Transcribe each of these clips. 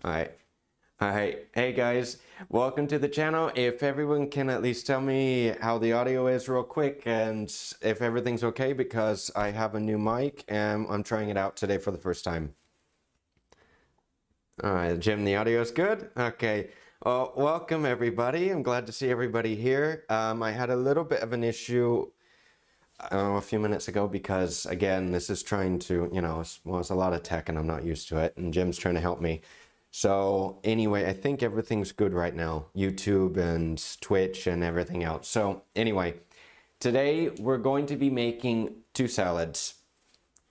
Alright. Alright. Hey guys, welcome to the channel. If everyone can at least tell me how the audio is real quick and if everything's okay, because I have a new mic and I'm trying it out today for the first time. Alright, Jim, the audio is good? Okay. Well, welcome everybody. I'm glad to see everybody here. I had a little bit of an issue a few minutes ago because, again, this is trying to, it's a lot of tech and I'm not used to it, and Jim's trying to help me. So anyway, I think everything's good right now, YouTube and Twitch and everything else. So anyway, today we're going to be making two salads.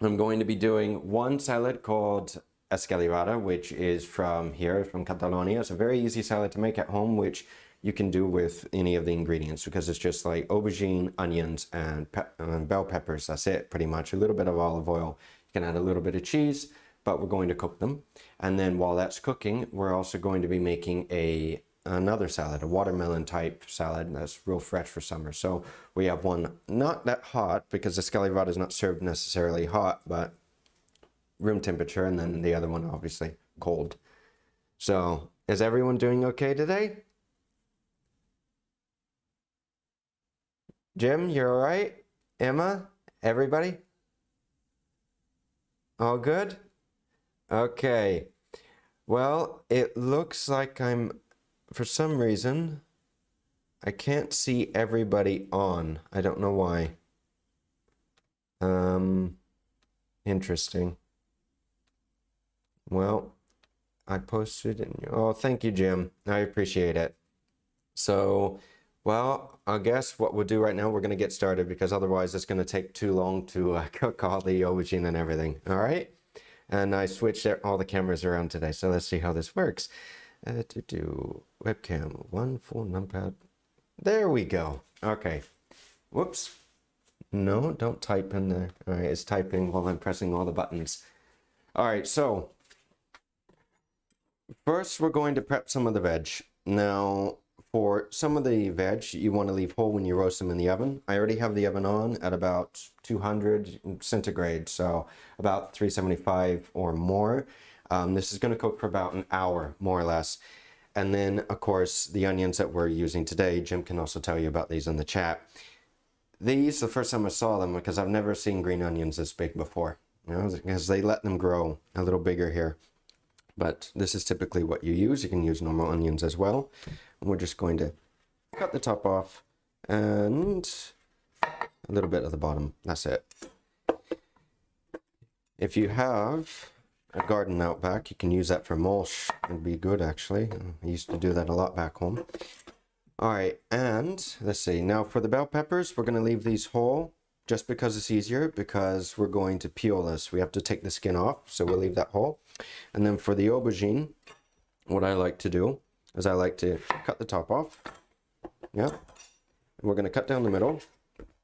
I'm going to be doing one salad called escalivada, which is from Catalonia. It's a very easy salad to make at home, which you can do with any of the ingredients because it's just like aubergine, onions, and bell peppers. That's it, pretty much. A little bit of olive oil. You can add a little bit of cheese, but we're going to cook them. And then while that's cooking, we're also going to be making another salad, a watermelon type salad that's real fresh for summer. So we have one not that hot because the escalivada is not served necessarily hot, but room temperature, and then the other one obviously cold. So is everyone doing okay today? Jim, you're all right? Emma, everybody? All good? Okay. Well, it looks like for some reason, I can't see everybody on. I don't know why. Interesting. Well, I posted and oh, thank you, Jim. I appreciate it. So, well, I guess what we'll do right now, we're going to get started because otherwise it's going to take too long to cook all the aubergine and everything. All right? And I switched all the cameras around today, so let's see how this works. To do webcam, one full numpad. There we go. Okay. Whoops. No, don't type in there. All right, it's typing while I'm pressing all the buttons. All right, so first we're going to prep some of the veg. Now, for some of the veg, you want to leave whole when you roast them in the oven. I already have the oven on at about 200 centigrade, so about 375 or more. This is going to cook for about an hour, more or less. And then, of course, the onions that we're using today, Jim can also tell you about these in the chat. These, the first time I saw them, because I've never seen green onions this big before, because they let them grow a little bigger here. But this is typically what you use. You can use normal onions as well. And we're just going to cut the top off and a little bit of the bottom. That's it. If you have a garden out back, you can use that for mulch. It'd be good, actually. I used to do that a lot back home. All right, and let's see. Now for the bell peppers, we're going to leave these whole just because it's easier, because we're going to peel this. We have to take the skin off, so we'll leave that whole. And then for the aubergine, what I like to do is I like to cut the top off. Yeah. And we're going to cut down the middle,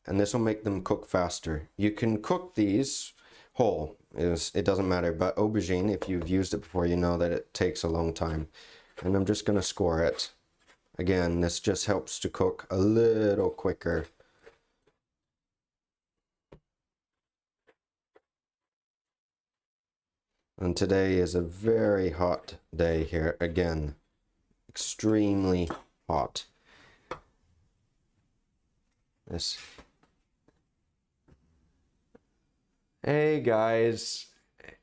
and this will make them cook faster. You can cook these whole, it doesn't matter, but aubergine, if you've used it before, you know that it takes a long time. And I'm just going to score it. Again, this just helps to cook a little quicker. And today is a very hot day here again. Extremely hot. This. Hey guys.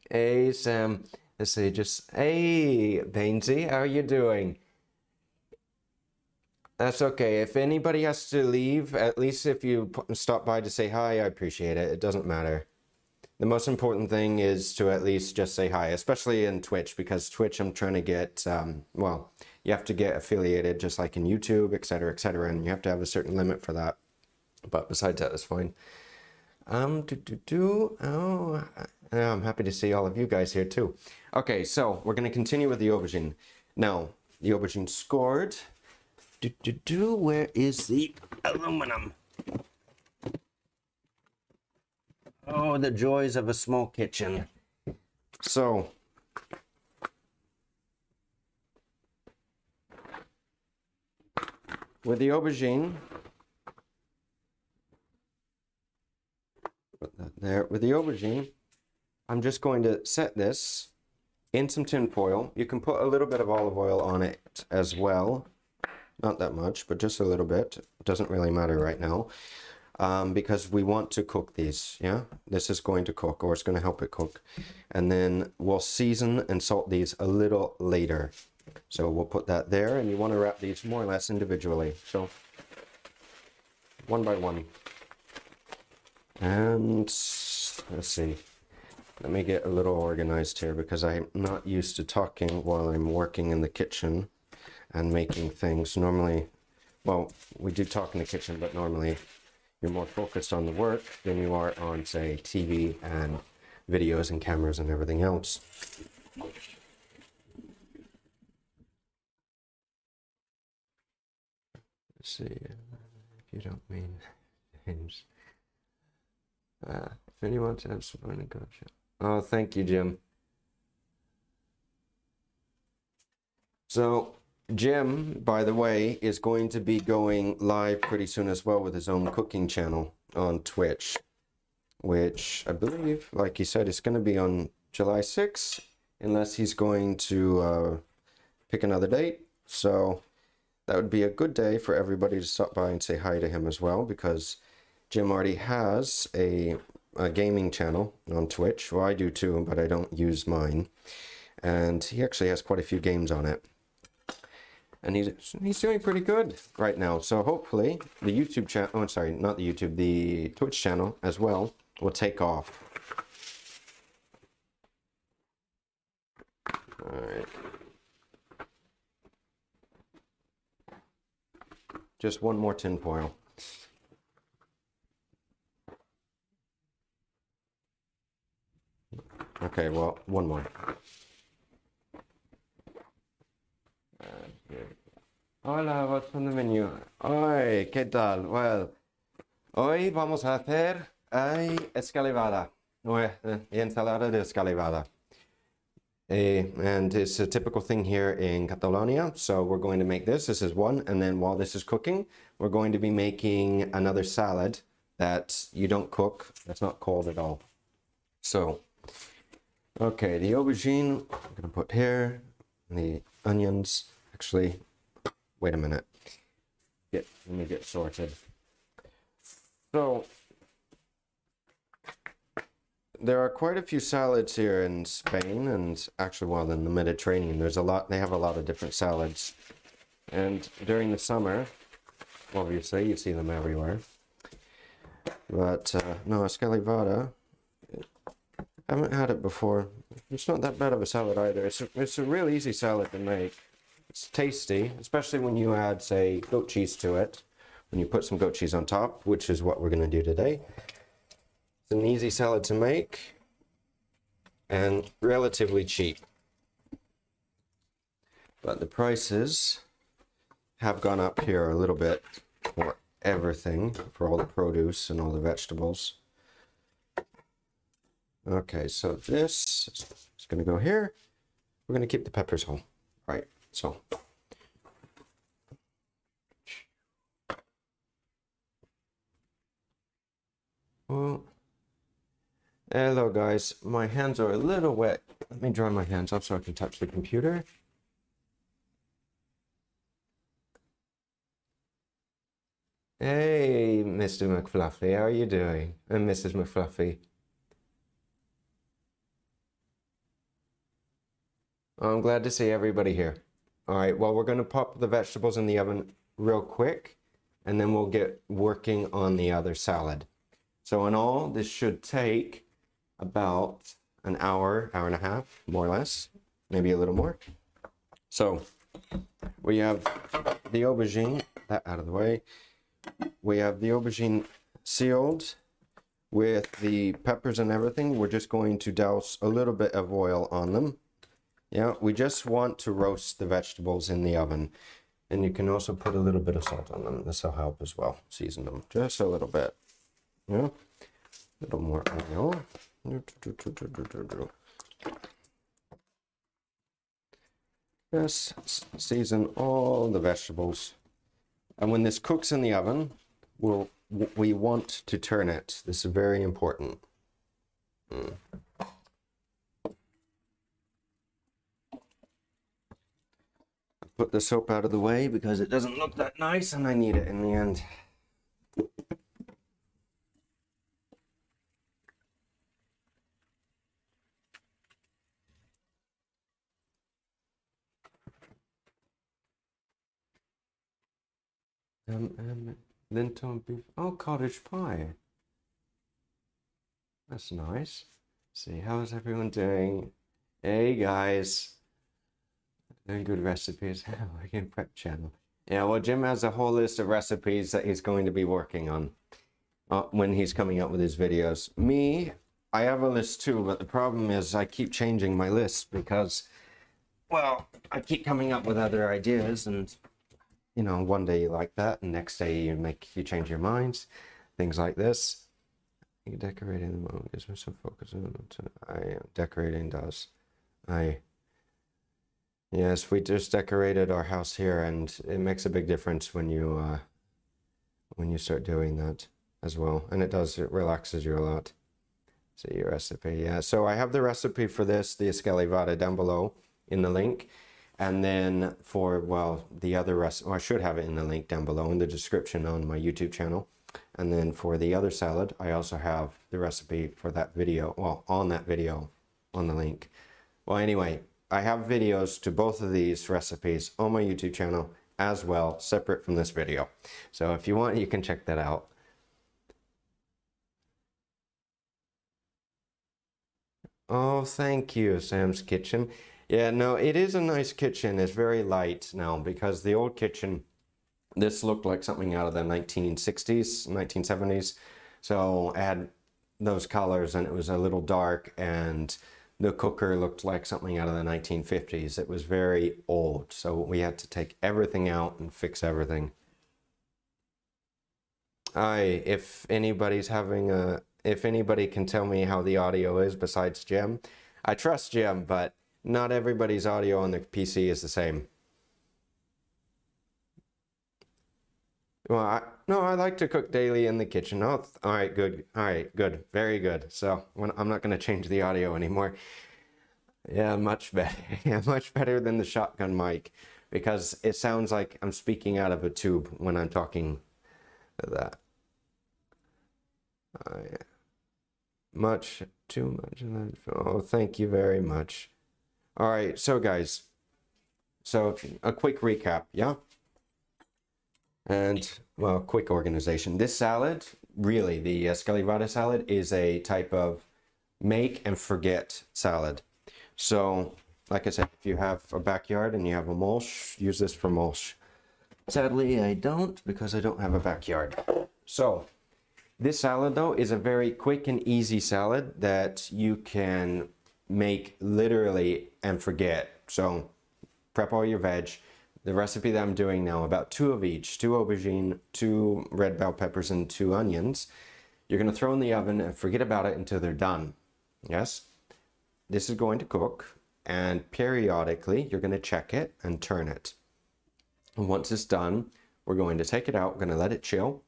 Hey Sam. Let's see, hey Bainsy, how are you doing? That's okay. If anybody has to leave, at least if you stop by to say hi, I appreciate it. It doesn't matter. The most important thing is to at least just say hi, especially in Twitch, because Twitch I'm trying to get, well, you have to get affiliated just like in YouTube, etc., and you have to have a certain limit for that. But besides that, that's fine. Oh, I'm happy to see all of you guys here too. Okay, so we're going to continue with the aubergine. Now, the aubergine scored. Where is the aluminum? Oh, the joys of a small kitchen. So, with the aubergine, put that there. With the aubergine, I'm just going to set this in some tin foil. You can put a little bit of olive oil on it as well. Not that much, but just a little bit. It doesn't really matter right now. Because we want to cook these, yeah? This is going to cook, or it's going to help it cook. And then we'll season and salt these a little later. So we'll put that there, and you want to wrap these more or less individually. So one by one. And let's see. Let me get a little organized here because I'm not used to talking while I'm working in the kitchen and making things. Normally, well, we do talk in the kitchen, but normally you're more focused on the work than you are on, say, TV and videos and cameras and everything else. Let's see, if you don't mean James. If anyone has fun, gotcha. Oh, thank you, Jim. So Jim, by the way, is going to be going live pretty soon as well with his own cooking channel on Twitch, which I believe, like he said, is going to be on July 6th, unless he's going to pick another date. So that would be a good day for everybody to stop by and say hi to him as well, because Jim already has a gaming channel on Twitch. Well, I do too, but I don't use mine. And he actually has quite a few games on it. And he's doing pretty good right now. So hopefully the YouTube channel, oh, sorry, not the YouTube, the Twitch channel as well will take off. All right. Just one more tin foil. Okay, well, one more. Hola, what's on the menu? Ay, ¿qué tal? Well, hoy vamos a hacer escalivada, ensalada de escalivada. And it's a typical thing here in Catalonia. So we're going to make this. This is one. And then while this is cooking, we're going to be making another salad that you don't cook. That's not cold at all. So, okay, the aubergine I'm going to put here. The onions. Actually, wait a minute. Let me get sorted. So, there are quite a few salads here in Spain, and actually, well, in the Mediterranean, there's a lot. They have a lot of different salads, and during the summer, obviously, you see them everywhere. But no, escalivada, I haven't had it before. It's not that bad of a salad either. It's a real easy salad to make. It's tasty, especially when you add, say, goat cheese to it. When you put some goat cheese on top, which is what we're going to do today. It's an easy salad to make and relatively cheap. But the prices have gone up here a little bit for everything, for all the produce and all the vegetables. Okay, so this is going to go here. We're going to keep the peppers whole. Right, so. Well, hello guys, my hands are a little wet. Let me dry my hands up so I can touch the computer. Hey, Mr. McFluffy, how are you doing? And Mrs. McFluffy. I'm glad to see everybody here. All right, well, we're going to pop the vegetables in the oven real quick, and then we'll get working on the other salad. So in all, this should take about an hour, hour and a half, more or less, maybe a little more. So we have the aubergine, that out of the way. We have the aubergine sealed with the peppers and everything. We're just going to douse a little bit of oil on them. Yeah, we just want to roast the vegetables in the oven. And you can also put a little bit of salt on them. This will help as well. Season them just a little bit. Yeah, a little more oil. Just season all the vegetables. And when this cooks in the oven, we want to turn it. This is very important. put the soap out of the way because it doesn't look that nice and I need it in the end. Linton beef. Oh, cottage pie. That's nice. Let's see, how is everyone doing? Hey guys. Doing good recipes. Working prep channel. Yeah, well, Jim has a whole list of recipes that he's going to be working on when he's coming up with his videos. Me, I have a list too, but the problem is I keep changing my list because, well, I keep coming up with other ideas, and you know, one day you like that, and next day you change your minds, things like this. Decorating the moment gives me some focus. Decorating does. Yes, we just decorated our house here, and it makes a big difference when you start doing that as well, and it relaxes you a lot. See your recipe. Yeah, so I have the recipe for this, the Escalivada Vada, down below in the link. And then for, well, the other recipe, I should have it in the link down below in the description on my YouTube channel. And then for the other salad, I also have the recipe for that video, well, on that video on the link. Well, anyway, I have videos to both of these recipes on my YouTube channel as well, separate from this video. So if you want, you can check that out. Oh, thank you, Sam's Kitchen. Yeah, no, it is a nice kitchen. It's very light now because the old kitchen, this looked like something out of the 1960s, 1970s. So it had those colors and it was a little dark, and the cooker looked like something out of the 1950s. It was very old. So we had to take everything out and fix everything. If anybody's if anybody can tell me how the audio is besides Jim, I trust Jim, but not everybody's audio on the PC is the same. Well, no, I like to cook daily in the kitchen. Oh, all right, good. All right, good. Very good. So I'm not going to change the audio anymore. Yeah, much better. Yeah, much better than the shotgun mic, because it sounds like I'm speaking out of a tube when I'm talking that. Yeah. Much, too much. Oh, thank you very much. All right, so guys, so a quick recap, yeah? And, well, quick organization. This salad, really, the Escalivada salad, is a type of make and forget salad. So, like I said, if you have a backyard and you have a mulch, use this for mulch. Sadly, I don't, because I don't have a backyard. So, this salad, though, is a very quick and easy salad that you can make literally and forget. So prep all your veg. The recipe that I'm doing now, about 2 of each, 2 aubergine, 2 red bell peppers, and 2 onions. You're going to throw in the oven and forget about it until they're done. Yes? This is going to cook, and periodically you're going to check it and turn it. And once it's done, we're going to take it out, we're going to let it chill,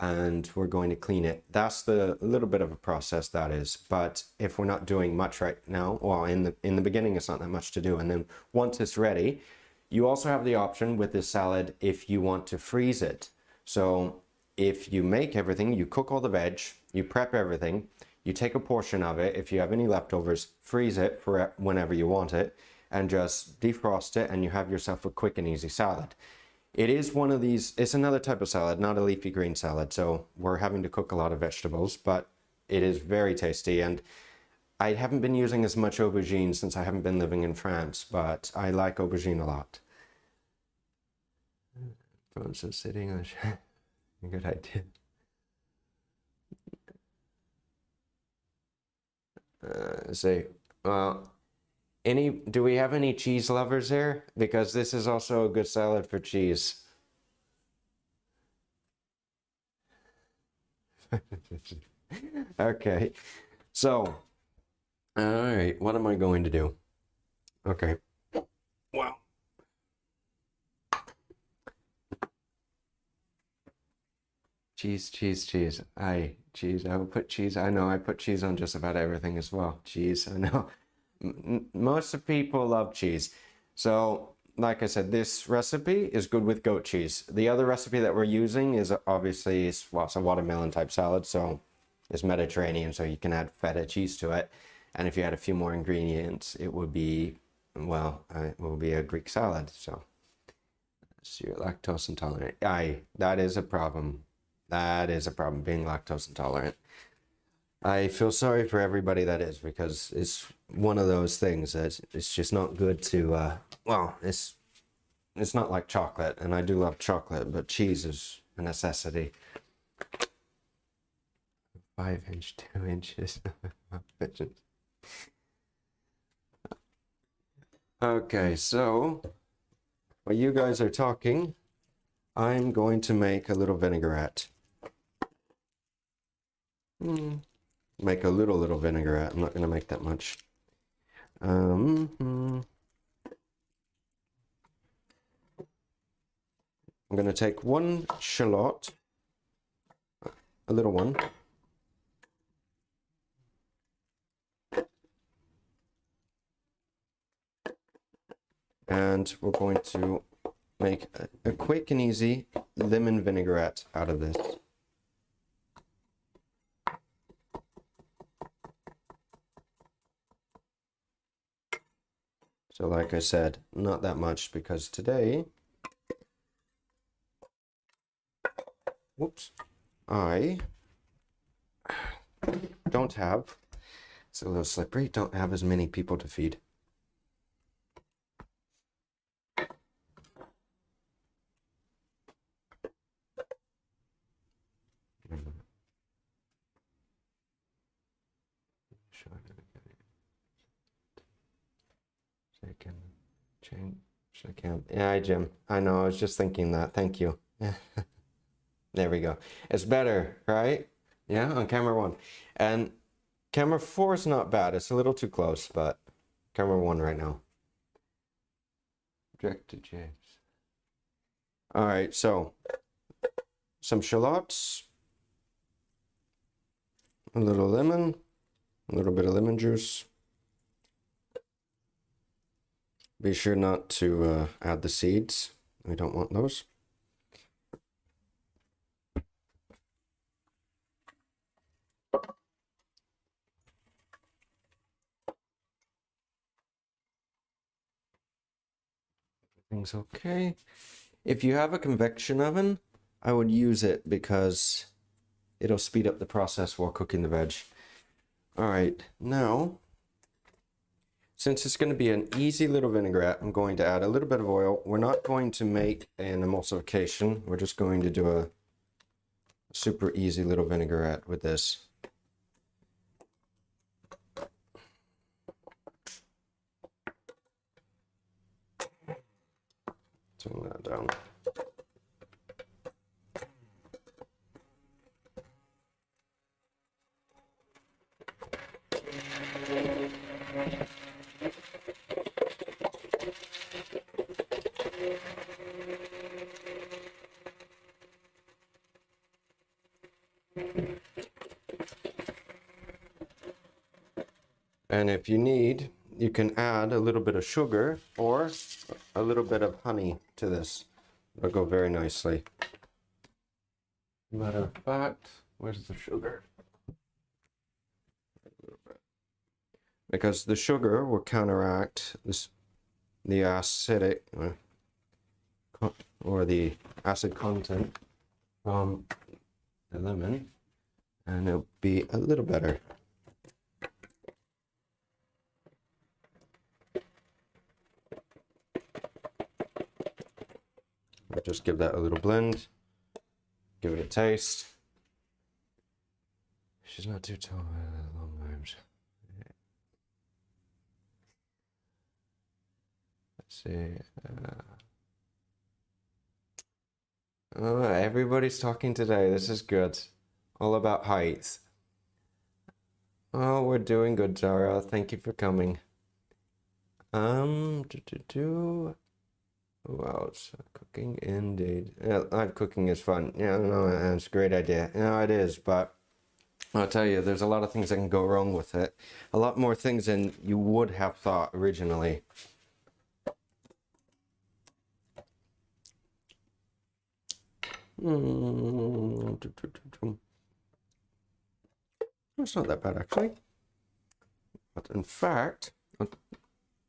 and we're going to clean it. That's the little bit of a process that is. But if we're not doing much right now, well, in the beginning, it's not that much to do. And then once it's ready, you also have the option with this salad if you want to freeze it. So if you make everything, you cook all the veg, you prep everything, you take a portion of it, if you have any leftovers, freeze it for whenever you want it, and just defrost it, and you have yourself a quick and easy salad. It is one of these, it's another type of salad, not a leafy green salad, so we're having to cook a lot of vegetables, but it is very tasty. And I haven't been using as much aubergine since I haven't been living in France, but I like aubergine a lot. Phone's just sitting on a good idea. Do we have any cheese lovers here? Because this is also a good salad for cheese. Okay, so, all right, what am I going to do? Okay, wow. Cheese. Cheese. I will put cheese. I know I put cheese on just about everything as well. Cheese, I know. Most people love cheese. So like I said, this recipe is good with goat cheese. The other recipe that we're using is obviously, well, it's a watermelon type salad, so it's Mediterranean, so you can add feta cheese to it. And if you add a few more ingredients, it would be, well, it will be a Greek salad. So you're lactose intolerant. Aye, that is a problem. That is a problem, being lactose intolerant. I feel sorry for everybody that is, because it's one of those things that it's just not good to, well, it's not like chocolate, and I do love chocolate, but cheese is a necessity. 5 inch, 2 inches. Okay, so while you guys are talking, I'm going to make a little vinaigrette. Make a little vinaigrette. I'm not going to make that much. I'm going to take 1 shallot, a little one. And we're going to make a quick and easy lemon vinaigrette out of this. So like I said, not that much, because today, whoops, I don't have, it's a little slippery, don't have as many people to feed. Yeah, hi Jim. I know, I was just thinking that. Thank you. There we go. It's better, right? Yeah, on camera 1. And camera 4 is not bad. It's a little too close, but camera 1 right now. Direct to James. All right, so some shallots, a little lemon, a little bit of lemon juice. Be sure not to add the seeds. We don't want those. Everything's okay. If you have a convection oven, I would use it because it'll speed up the process while cooking the veg. All right, now, since it's going to be an easy little vinaigrette, I'm going to add a little bit of oil. We're not going to make an emulsification. We're just going to do a super easy little vinaigrette with this. Turn that down. And if you need, you can add a little bit of sugar or a little bit of honey to this. It'll go very nicely. Matter of fact, where's the sugar? Because the sugar will counteract this, the acidic or the acid content from the lemon, and it'll be a little better. I'll just give that a little blend, give it a taste. She's not too tall, long arms. Let's see. Oh, everybody's talking today. This is good. All about height. Oh, we're doing good, Zara. Thank you for coming. Who else? Cooking indeed. Yeah, live cooking is fun. Yeah, no, it's a great idea. No, it is, but I'll tell you, there's a lot of things that can go wrong with it. A lot more things than you would have thought originally. It's not that bad actually. But in fact,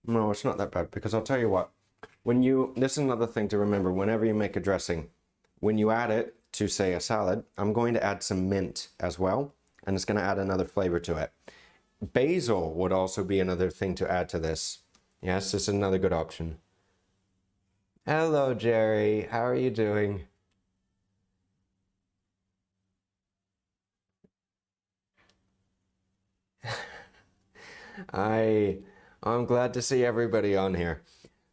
no, it's not that bad because I'll tell you what, this is another thing to remember whenever you make a dressing, when you add it to say a salad, I'm going to add some mint as well, and it's going to add another flavor to it. Basil would also be another thing to add to this. Yes, this is another good option. Hello, Jerry. How are you doing? I'm glad to see everybody on here.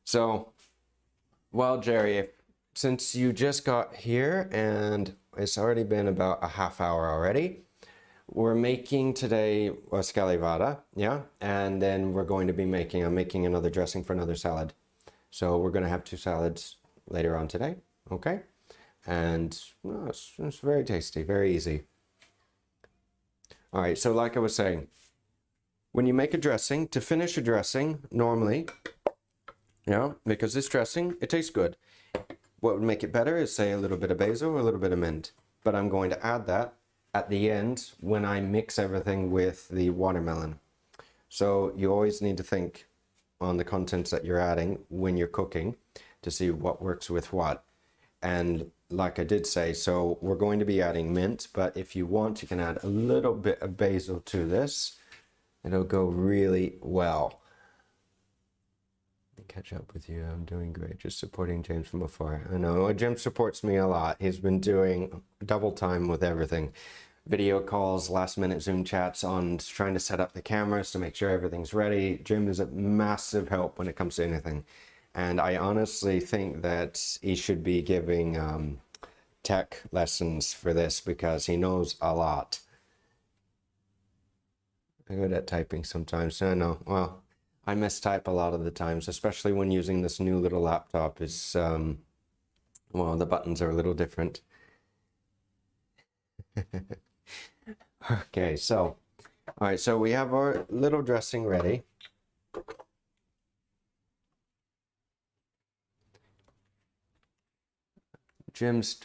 So, well, Jerry, since you just got here and it's already been about a half hour already, we're making today a scalli vada, yeah? And then I'm making another dressing for another salad. So we're gonna have 2 salads later on today, okay? And well, it's very tasty, very easy. All right, so like I was saying, when you make a dressing, to finish a dressing, normally, yeah, because this dressing, it tastes good. What would make it better is say a little bit of basil or a little bit of mint. But I'm going to add that at the end when I mix everything with the watermelon. So you always need to think on the contents that you're adding when you're cooking to see what works with what. And like I did say, so we're going to be adding mint, but if you want, you can add a little bit of basil to this. It'll go really well. Catch up with you. I'm doing great. Just supporting James from afar. I know Jim supports me a lot. He's been doing double time with everything. Video calls, last minute Zoom chats on trying to set up the cameras to make sure everything's ready. Jim is a massive help when it comes to anything. And I honestly think that he should be giving tech lessons for this because he knows a lot. I'm good at typing sometimes. I know. Well, I mistype a lot of the times, especially when using this new little laptop. Well, the buttons are a little different. Okay, so, all right, so we have our little dressing ready. Jim's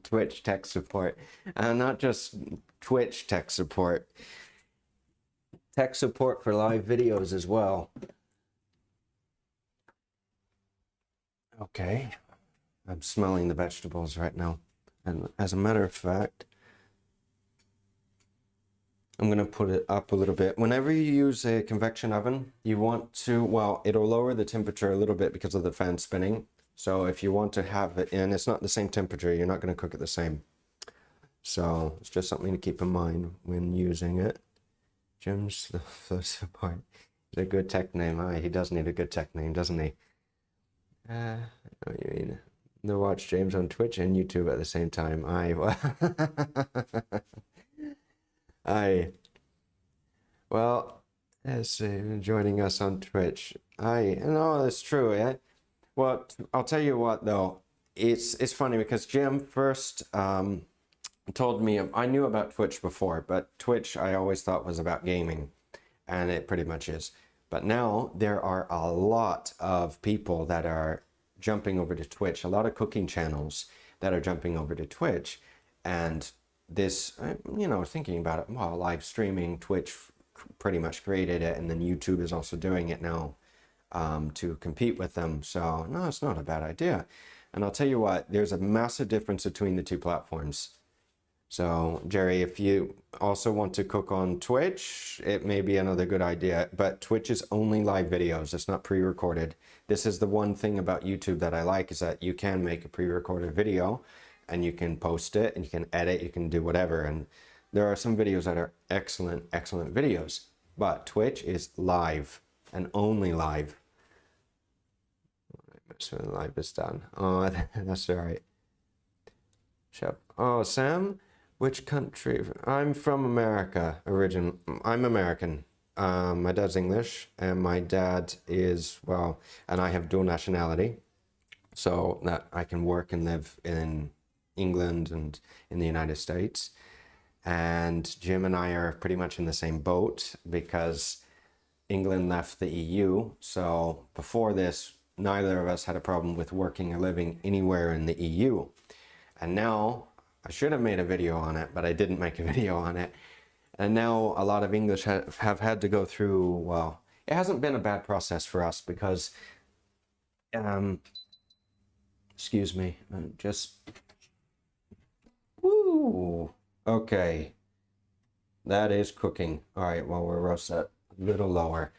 Twitch tech support, not just Twitch tech support. Tech support for live videos as well. Okay, I'm smelling the vegetables right now. And as a matter of fact, I'm gonna put it up a little bit. Whenever you use a convection oven, you want to, well, it'll lower the temperature a little bit because of the fan spinning. So if you want to have it in, it's not the same temperature, you're not gonna cook it the same. So it's just something to keep in mind when using it. Jim's the first support. He's a good tech name. He does need a good tech name, doesn't he? I know what you mean. To watch James on Twitch and YouTube at the same time. Well, as joining us on Twitch. No, that's true. Yeah. Well, I'll tell you what though. It's funny because Jim first told me, I knew about Twitch before, but Twitch I always thought was about gaming, and it pretty much is. But now there are a lot of people that are jumping over to Twitch, a lot of cooking channels that are jumping over to Twitch, and this, thinking about it, well, live streaming, Twitch pretty much created it, and then YouTube is also doing it now to compete with them. So no, it's not a bad idea. And I'll tell you what, there's a massive difference between the two platforms. So Jerry, if you also want to cook on Twitch, it may be another good idea, but Twitch is only live videos. It's not pre-recorded. This is the one thing about YouTube that I like, is that you can make a pre-recorded video and you can post it and you can edit, you can do whatever. And there are some videos that are excellent, excellent videos, but Twitch is live and only live. So the live is done. Oh, that's all right. Chef. Oh, Sam? Which country? I'm from America, I'm American. My dad's English, and my dad is, well, and I have dual nationality, so that I can work and live in England and in the United States. And Jim and I are pretty much in the same boat because England left the EU. So before this, neither of us had a problem with working or living anywhere in the EU. And now I should have made a video on it, but I didn't make a video on it. And now a lot of English have had to go through, well, it hasn't been a bad process for us because, excuse me, just, woo, okay. That is cooking. All right, well, we'll roast that a little lower.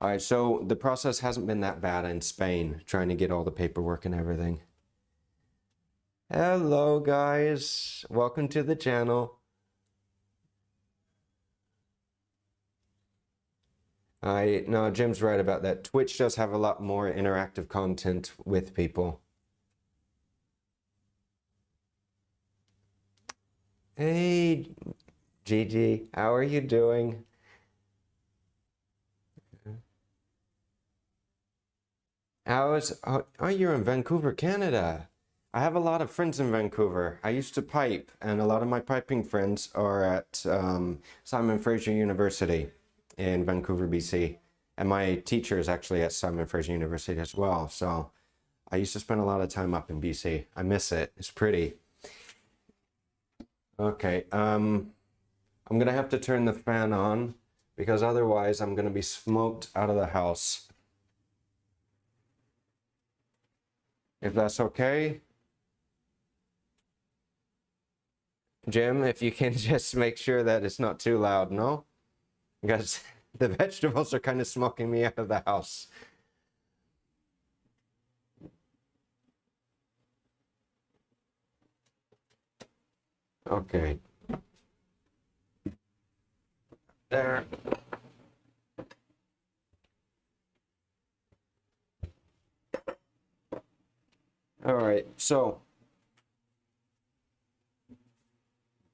All right, so the process hasn't been that bad in Spain, trying to get all the paperwork and everything. Hello, guys. Welcome to the channel. No, Jim's right about that. Twitch does have a lot more interactive content with people. Hey, Gigi, how are you doing? Oh, you're in Vancouver, Canada. I have a lot of friends in Vancouver. I used to pipe, and a lot of my piping friends are at Simon Fraser University in Vancouver, BC. And my teacher is actually at Simon Fraser University as well. So I used to spend a lot of time up in BC. I miss it. It's pretty. Okay, I'm gonna have to turn the fan on because otherwise I'm gonna be smoked out of the house. If that's okay. Jim, if you can just make sure that it's not too loud, no? Because the vegetables are kind of smoking me out of the house. Okay. There. All right, so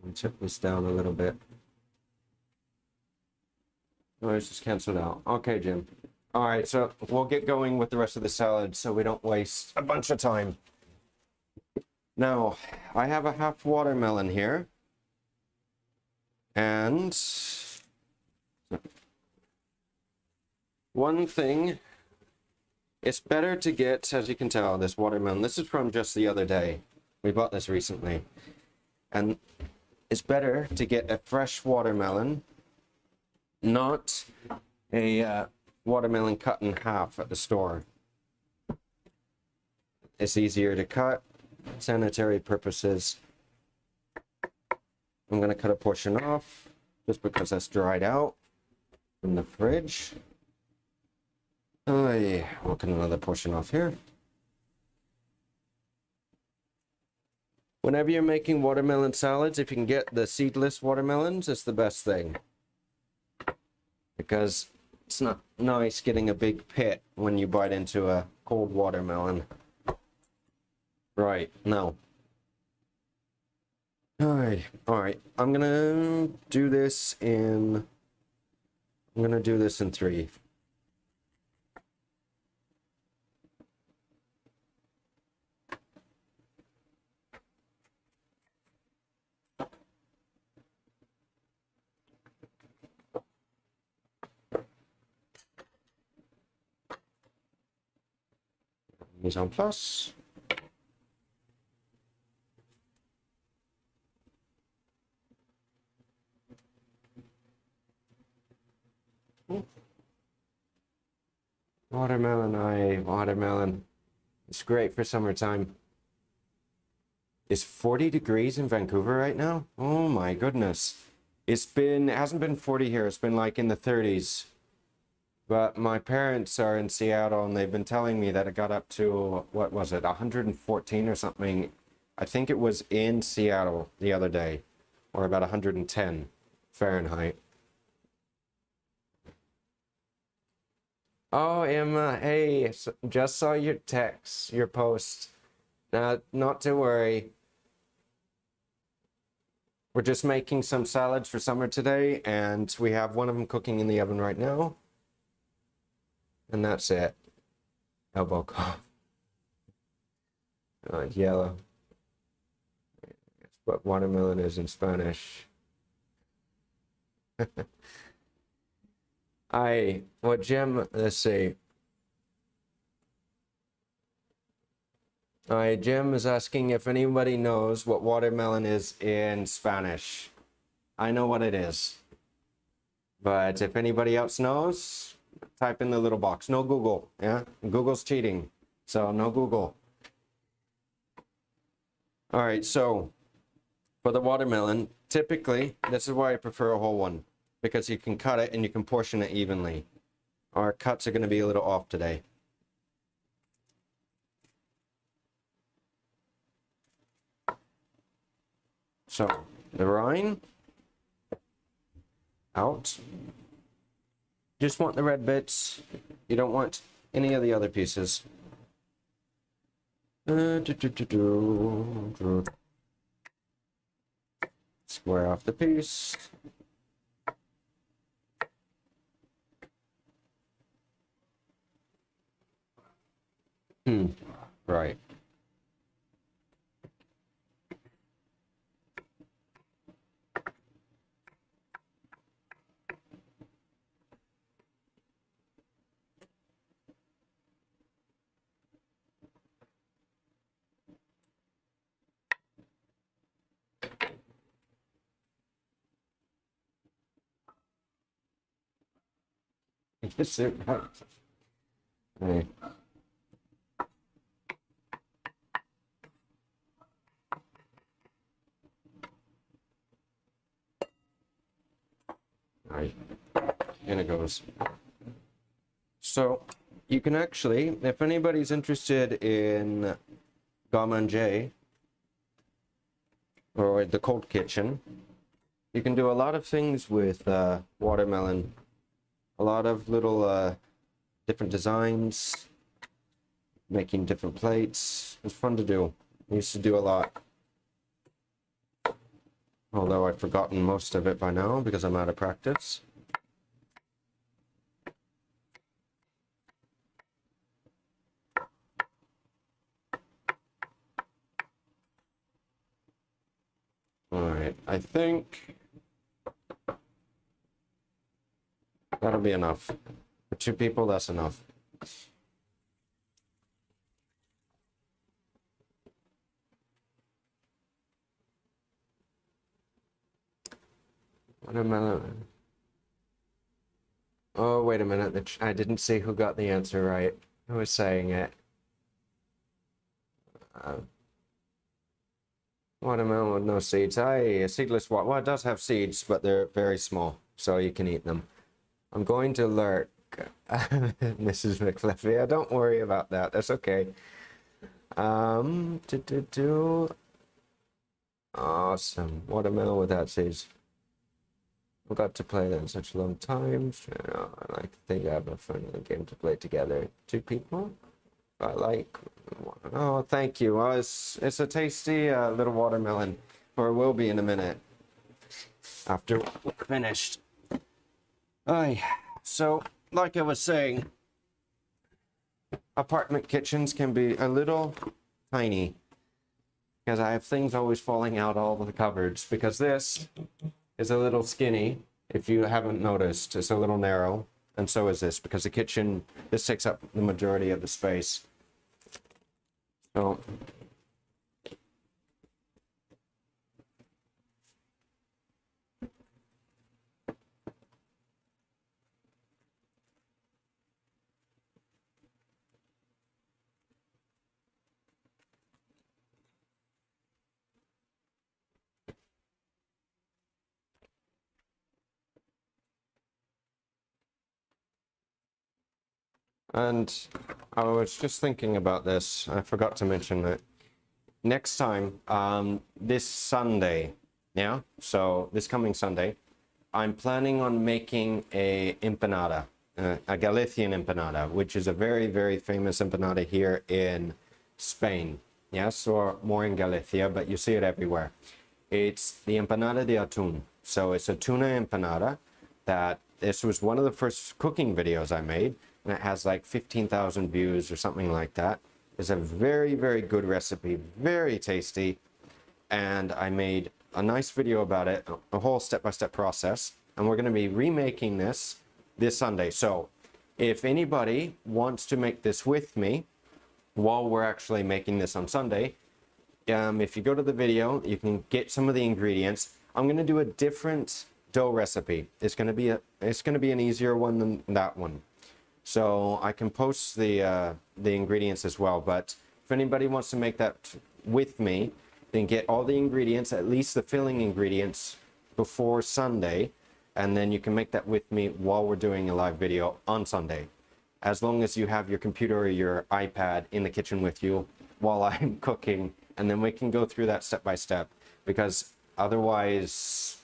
let me tip this down a little bit. Oh, it's just canceled out. Okay, Jim. All right, so we'll get going with the rest of the salad so we don't waste a bunch of time. Now, I have a half watermelon here. And one thing, it's better to get, as you can tell, this watermelon. This is from just the other day. We bought this recently. And it's better to get a fresh watermelon, not a watermelon cut in half at the store. It's easier to cut, sanitary purposes. I'm going to cut a portion off just because that's dried out from the fridge. Oh yeah, we'll cut another portion off here. Whenever you're making watermelon salads, if you can get the seedless watermelons, it's the best thing. Because it's not nice getting a big pit when you bite into a cold watermelon. Right, no. All right. I'm gonna do this in 3. Mise en place. Watermelon. It's great for summertime. It's 40 degrees in Vancouver right now? Oh my goodness. It hasn't been 40 here. It's been like in the 30s. But my parents are in Seattle and they've been telling me that it got up to, what was it, 114 or something. I think it was in Seattle the other day, or about 110 Fahrenheit. Oh, Emma, hey, just saw your text, your post. Not to worry. We're just making some salads for summer today, and we have one of them cooking in the oven right now. And that's it. Elbow cough. Oh, it's yellow. That's what watermelon is in Spanish. Jim, let's see. All right, Jim is asking if anybody knows what watermelon is in Spanish. I know what it is. But if anybody else knows, type in the little box. No Google, yeah? Google's cheating, so no Google. All right, so for the watermelon, typically, this is why I prefer a whole one, because you can cut it and you can portion it evenly. Our cuts are going to be a little off today. So, the rind out. Just want the red bits. You don't want any of the other pieces. Square off the piece. Right. Yes, it right. Right. Right. And it goes. So you can actually, if anybody's interested in garde-manger or the cold kitchen, you can do a lot of things with watermelon. A lot of little different designs, making different plates. It's fun to do. I used to do a lot. Although I've forgotten most of it by now because I'm out of practice. Alright, I think that'll be enough. For 2 people, that's enough. Watermelon. Oh, wait a minute. I didn't see who got the answer right. Who was saying it? Watermelon with no seeds. A seedless water. Well, it does have seeds, but they're very small, so you can eat them. I'm going to lurk, Mrs. McCleffy. Don't worry about that. That's okay. Awesome. Watermelon without seeds. Forgot to play that in such a long time. I like to think I have a fun game to play together. 2 people. I like. Oh, thank you. Well, it's a tasty little watermelon, or it will be in a minute after we're finished. Aye. So, like I was saying, apartment kitchens can be a little tiny because I have things always falling out all of the cupboards because this is a little skinny. If you haven't noticed, it's a little narrow, and so is this because the kitchen, this takes up the majority of the space. So and I was just thinking about this. I forgot to mention that next time, this Sunday, yeah, so this coming Sunday, I'm planning on making a empanada, a Galician empanada, which is a very, very famous empanada here in Spain. Yes, or more in Galicia, but you see it everywhere. It's the empanada de atún. So it's a tuna empanada that this was one of the first cooking videos I made, and it has like 15,000 views or something like that. It's a very, very good recipe, very tasty, and I made a nice video about it, a whole step-by-step process, and we're going to be remaking this Sunday. So if anybody wants to make this with me, while we're actually making this on Sunday, if you go to the video, you can get some of the ingredients. I'm going to do a different dough recipe. It's going to be an easier one than that one. So I can post the ingredients as well, but if anybody wants to make that with me, then get all the ingredients, at least the filling ingredients, before Sunday, and then you can make that with me while we're doing a live video on Sunday. As long as you have your computer or your iPad in the kitchen with you while I'm cooking, and then we can go through that step by step, because otherwise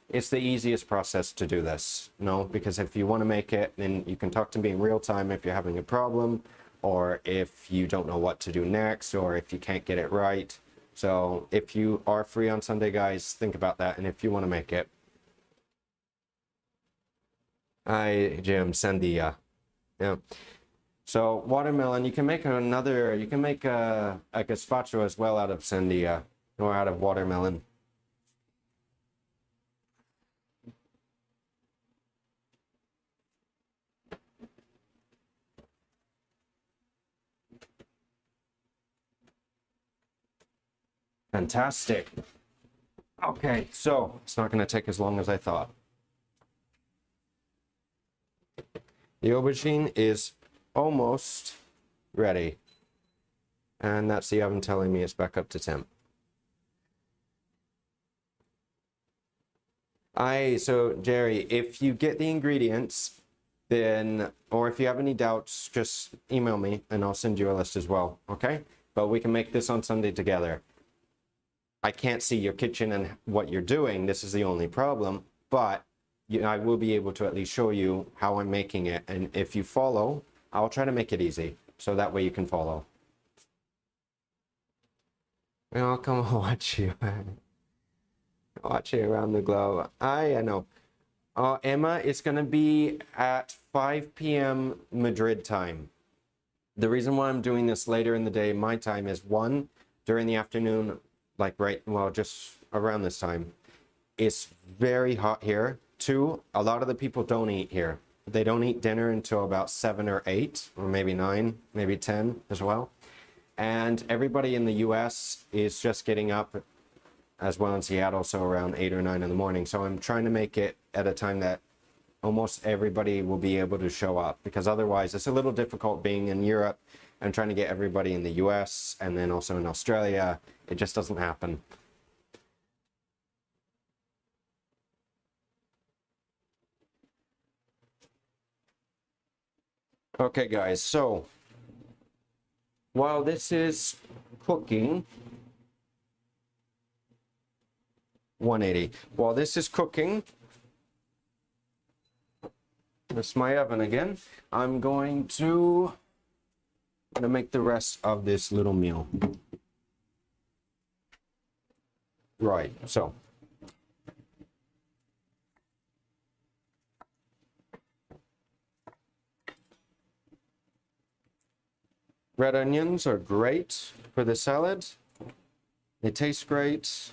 it's the easiest process to do this. No, because if you want to make it, then you can talk to me in real time if you're having a problem, or if you don't know what to do next, or if you can't get it right. So if you are free on Sunday, guys, think about that, and if you want to make it. Hi, Jim, Sandia. Yeah. So watermelon, you can make a gazpacho as well out of sandia, or out of watermelon. Fantastic. Okay, so it's not going to take as long as I thought. The aubergine is almost ready. And that's the oven telling me it's back up to temp. So Jerry, if you get the ingredients, then, or if you have any doubts, just email me and I'll send you a list as well, okay? But we can make this on Sunday together. I can't see your kitchen and what you're doing. This is the only problem, but I will be able to at least show you how I'm making it. And if you follow, I'll try to make it easy, so that way you can follow. I'll come watch you. Watch you around the globe. I know. Emma, it's going to be at 5 p.m. Madrid time. The reason why I'm doing this later in the day, my time, is 1, during the afternoon, like just around this time. It's very hot here. 2, a lot of the people don't eat here. They don't eat dinner until about 7 or 8, or maybe 9, maybe 10 as well. And everybody in the US is just getting up, as well in Seattle, so around 8 or 9 in the morning. So I'm trying to make it at a time that almost everybody will be able to show up, because otherwise it's a little difficult being in Europe and trying to get everybody in the US and then also in Australia. It just doesn't happen. Okay, guys, so while this is cooking, 180. While this is cooking, that's my oven again. I'm going to make the rest of this little meal. Right, so red onions are great for the salad. They taste great.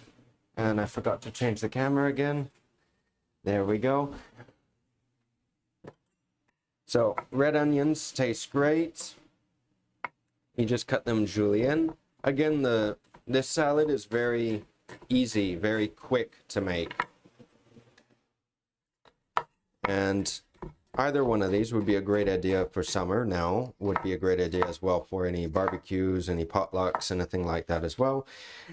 And I forgot to change the camera again. There we go. So red onions taste great. You just cut them julienne. Again, this salad is very easy, very quick to make. And either one of these would be a great idea for summer now, would be a great idea as well for any barbecues, any potlucks, anything like that as well.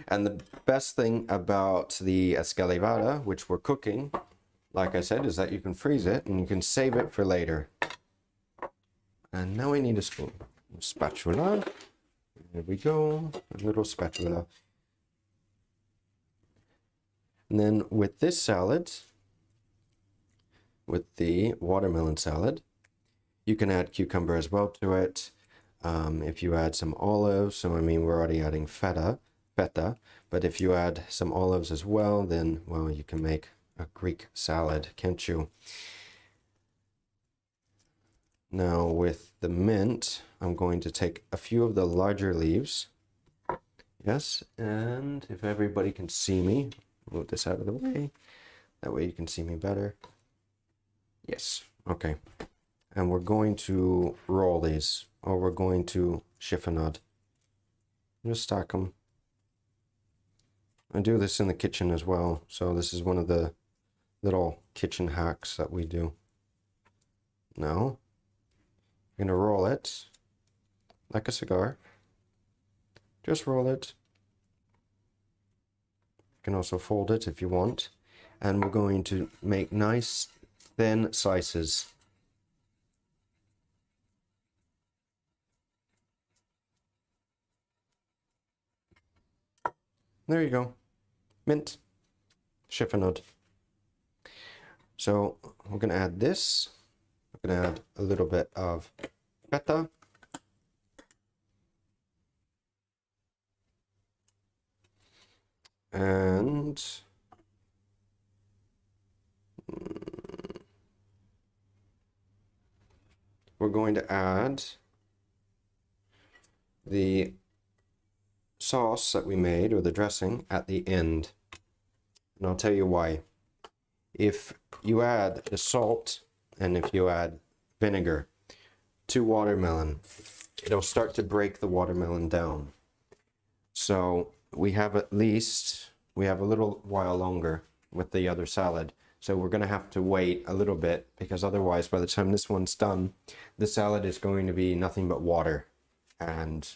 And the best thing about the escalivada, which we're cooking, like I said, is that you can freeze it and you can save it for later. And now we need a spoon. Spatula. There we go, a little spatula. And then with this salad, with the watermelon salad, you can add cucumber as well to it. If you add some olives, so I mean we're already adding feta, but if you add some olives as well, then well, you can make a Greek salad, can't you? Now with the mint, I'm going to take a few of the larger leaves. Yes, and if everybody can see me, move this out of the way. That way you can see me better. Yes, okay. And we're going to roll these, or we're going to chiffonade. Just stack them. I do this in the kitchen as well, so this is one of the little kitchen hacks that we do. Now, I'm gonna roll it like a cigar. Just roll it. You can also fold it if you want. And we're going to make nice thin slices. There you go. Mint. Chiffonade. So we're going to add this. We're going to add a little bit of feta. And we're going to add the sauce that we made, or the dressing, at the end. And I'll tell you why. If you add the salt and if you add vinegar to watermelon, it'll start to break the watermelon down. So we have a little while longer with the other salad. So we're going to have to wait a little bit, because otherwise by the time this one's done, the salad is going to be nothing but water and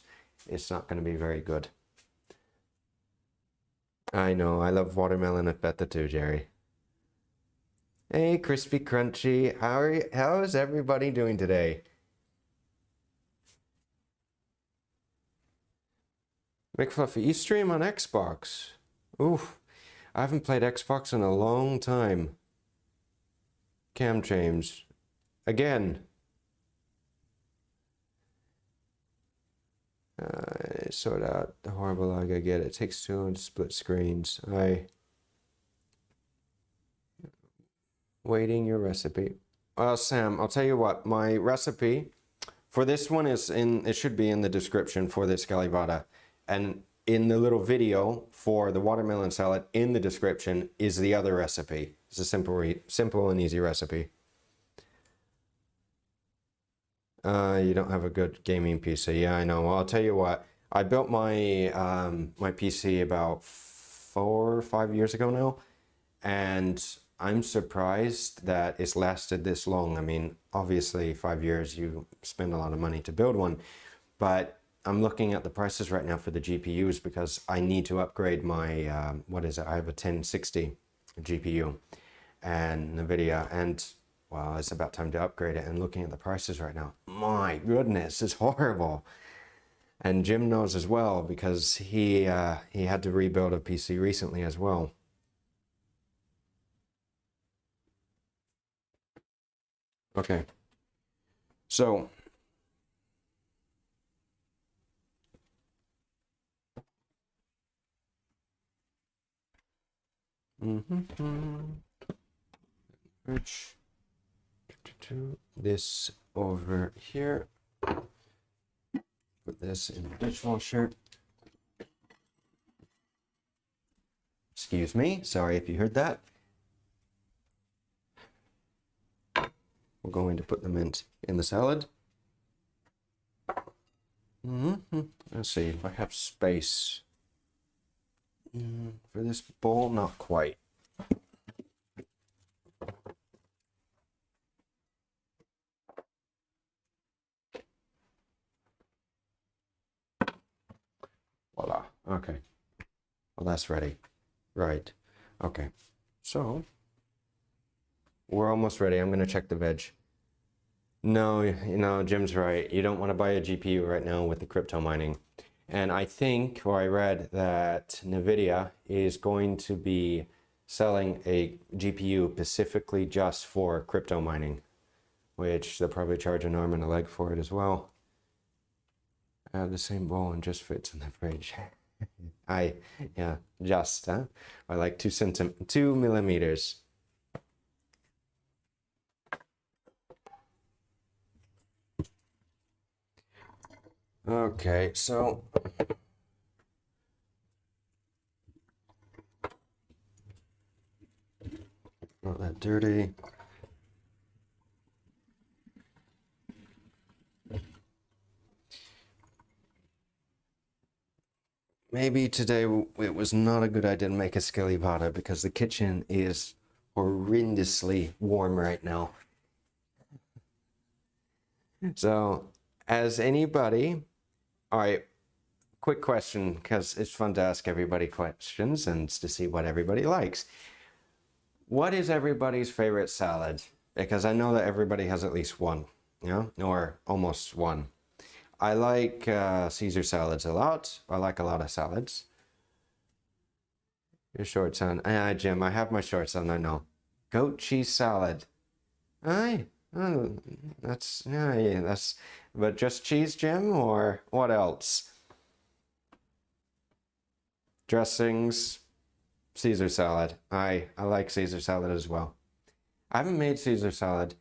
it's not going to be very good. I know, I love watermelon and feta too, Jerry. Hey, Crispy Crunchy, how is everybody doing today? McFluffy, you stream on Xbox. Oof, I haven't played Xbox in a long time. Cam James, again. Sort out the horrible lag I get. It takes too long to split screens. Waiting your recipe. Sam, I'll tell you what, my recipe for this one it should be in the description for this Gaливada. And in the little video for the watermelon salad in the description is the other recipe. It's a simple and easy recipe. You don't have a good gaming PC. Yeah, I know. Well, I'll tell you what. I built my my PC about 4 or 5 years ago now, and I'm surprised that it's lasted this long. I mean, obviously 5 years, you spend a lot of money to build one, but I'm looking at the prices right now for the GPUs because I need to upgrade my, what is it? I have a 1060 GPU and NVIDIA, and well, it's about time to upgrade it. And looking at the prices right now, my goodness, it's horrible. And Jim knows as well because he had to rebuild a PC recently as well. Okay, so this over here. Put this in the dishwasher. Excuse me, sorry if you heard that. We're going to put the mint in the salad. Let's see if I have space for this bowl. Not quite. Voila. Okay. Well, that's ready. Right. Okay. So we're almost ready. I'm gonna check the veg. No, you know, Jim's right. You don't want to buy a GPU right now with the crypto mining. And I think, or I read that NVIDIA is going to be selling a GPU specifically just for crypto mining, which they'll probably charge an arm and a leg for it as well. I have the same bowl and just fits in the fridge. Yeah, just, huh? I like 2 millimeters. Okay, so not that dirty. maybe today it was not a good idea to make a skilly vada because the kitchen is horrendously warm right now. So, as anybody, all right, quick question because it's fun to ask everybody questions and to see what everybody likes. What is everybody's favorite salad? Because I know that everybody has at least one, or almost one. I like Caesar salads a lot. I like a lot of salads. Your shorts on. Jim, I have my shorts on, I know. Goat cheese salad. Aye. Oh, that's, but just cheese, Jim, or what else? Dressings, Caesar salad. I like Caesar salad as well. I haven't made Caesar salad.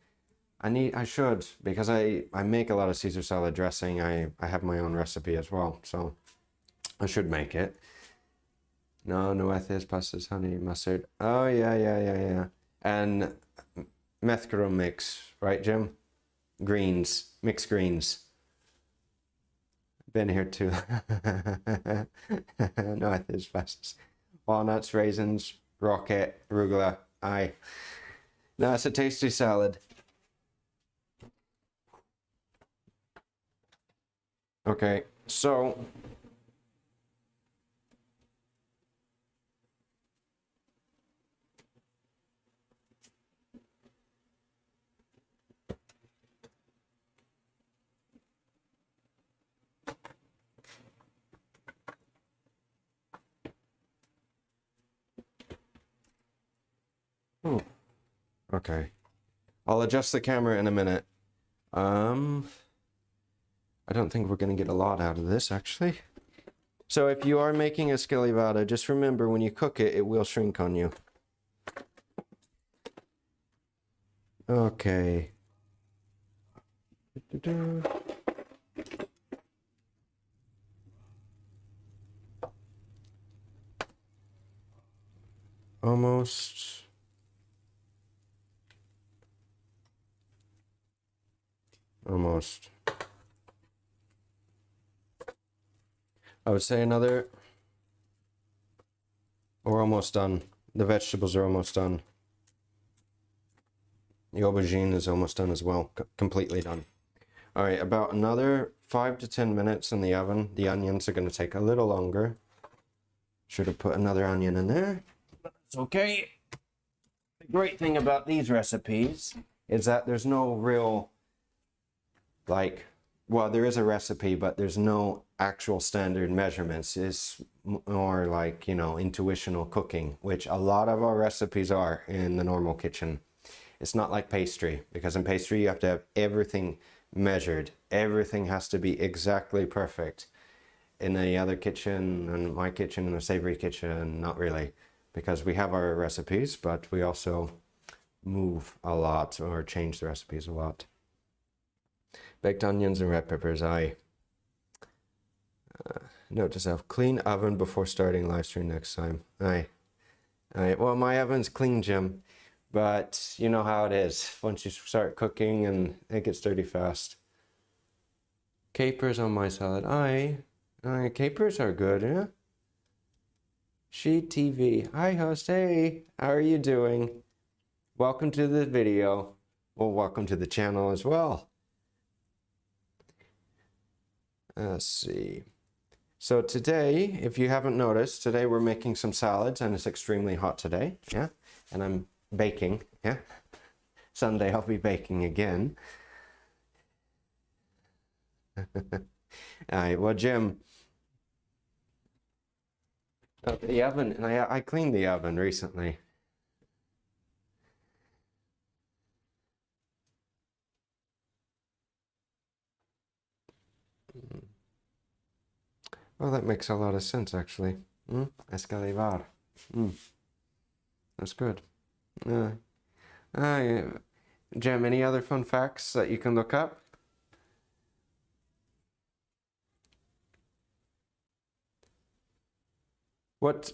I should, because I make a lot of Caesar salad dressing. I have my own recipe as well, so I should make it. No nueces, pastas, honey, mustard. Oh yeah. And methcaro mix, right, Jim? Greens, mixed greens. Been here too. Nueces, pastas, walnuts, raisins, rocket, arugula. Aye. No, it's a tasty salad. Okay, so okay. I'll adjust the camera in a minute. I don't think we're going to get a lot out of this, actually. So if you are making a skilly vada, just remember when you cook it, it will shrink on you. Okay. Almost. Almost. I would say another. We're almost done. The vegetables are almost done. The aubergine is almost done as well. Completely done. All right, about another 5 to 10 minutes in the oven. The onions are going to take a little longer. Should have put another onion in there. It's okay. The great thing about these recipes is that there's no real, well, there is a recipe, but there's no actual standard measurements. It's more like, intuitional cooking, which a lot of our recipes are in the normal kitchen. It's not like pastry, because in pastry you have to have everything measured. Everything has to be exactly perfect. In the other kitchen, and my kitchen, and the savory kitchen, not really, because we have our recipes, but we also move a lot or change the recipes a lot. Baked onions and red peppers. Note to self: clean oven before starting live stream next time. Aye. Well, my oven's clean, Jim, but you know how it is once you start cooking and it gets dirty fast. Capers on my salad. Aye. Capers are good, yeah? Sheet TV. Hi, host. Hey, how are you doing? Welcome to the video. Well, welcome to the channel as well. Let's see. So today, if you haven't noticed, today we're making some salads, and it's extremely hot today, yeah? And I'm baking, yeah? Sunday I'll be baking again. All right, well, Jim, the oven, I cleaned the oven recently. Well, that makes a lot of sense, actually. Escalivar. That's good. Jim, any other fun facts that you can look up? Let's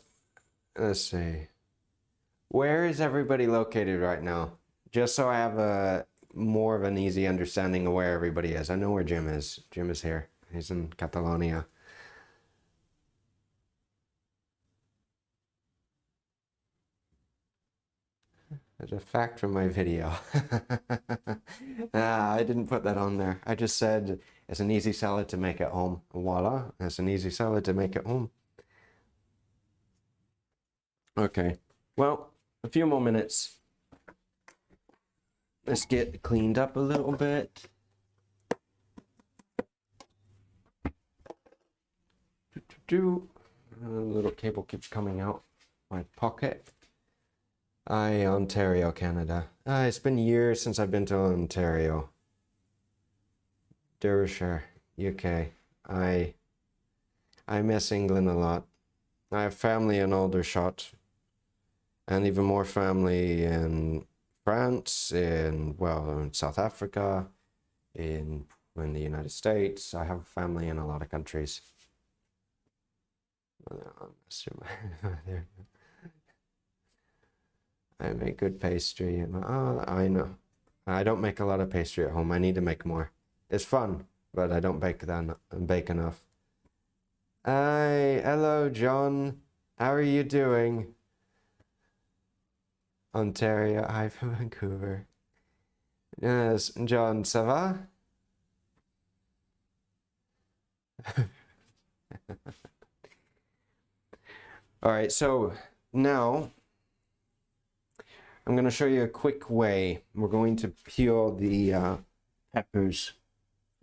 see. Where is everybody located right now? Just so I have a more of an easy understanding of where everybody is. I know where Jim is. Jim is here. He's in Catalonia. There's a fact from my video. I didn't put that on there. I just said it's an easy salad to make at home. Voila, it's an easy salad to make at home. Okay, well, a few more minutes. Let's get cleaned up a little bit. A little cable keeps coming out my pocket. Ontario, Canada. It's been years since I've been to Ontario. Derbyshire, UK. I miss England a lot. I have family in Aldershot, and even more family in France, in South Africa, in the United States. I have family in a lot of countries. I make good pastry. Oh, I know. I don't make a lot of pastry at home. I need to make more. It's fun, but I don't bake enough. Hi, hello, John. How are you doing? Ontario, hi from Vancouver. Yes, John, ça va? All right, so now I'm going to show you a quick way. We're going to peel the peppers.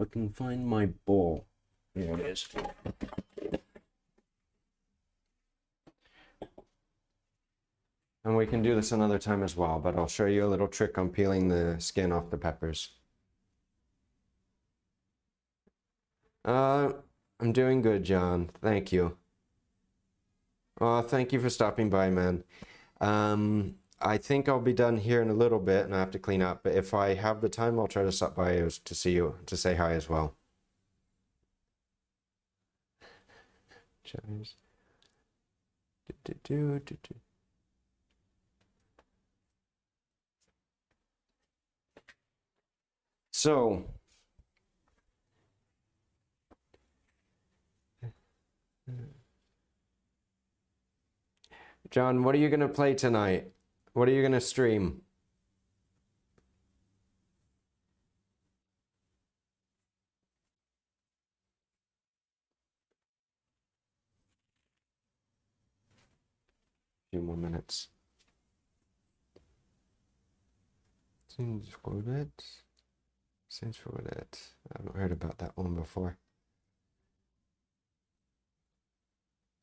I can find my bowl. Here it is. And we can do this another time as well, but I'll show you a little trick on peeling the skin off the peppers. I'm doing good, John. Thank you. Oh, thank you for stopping by, man. I think I'll be done here in a little bit and I have to clean up, but if I have the time, I'll try to stop by to see you, to say hi as well. So, John, what are you going to play tonight? What are you going to stream? A few more minutes. Seems forwarded. Seems forwarded. I haven't heard about that one before.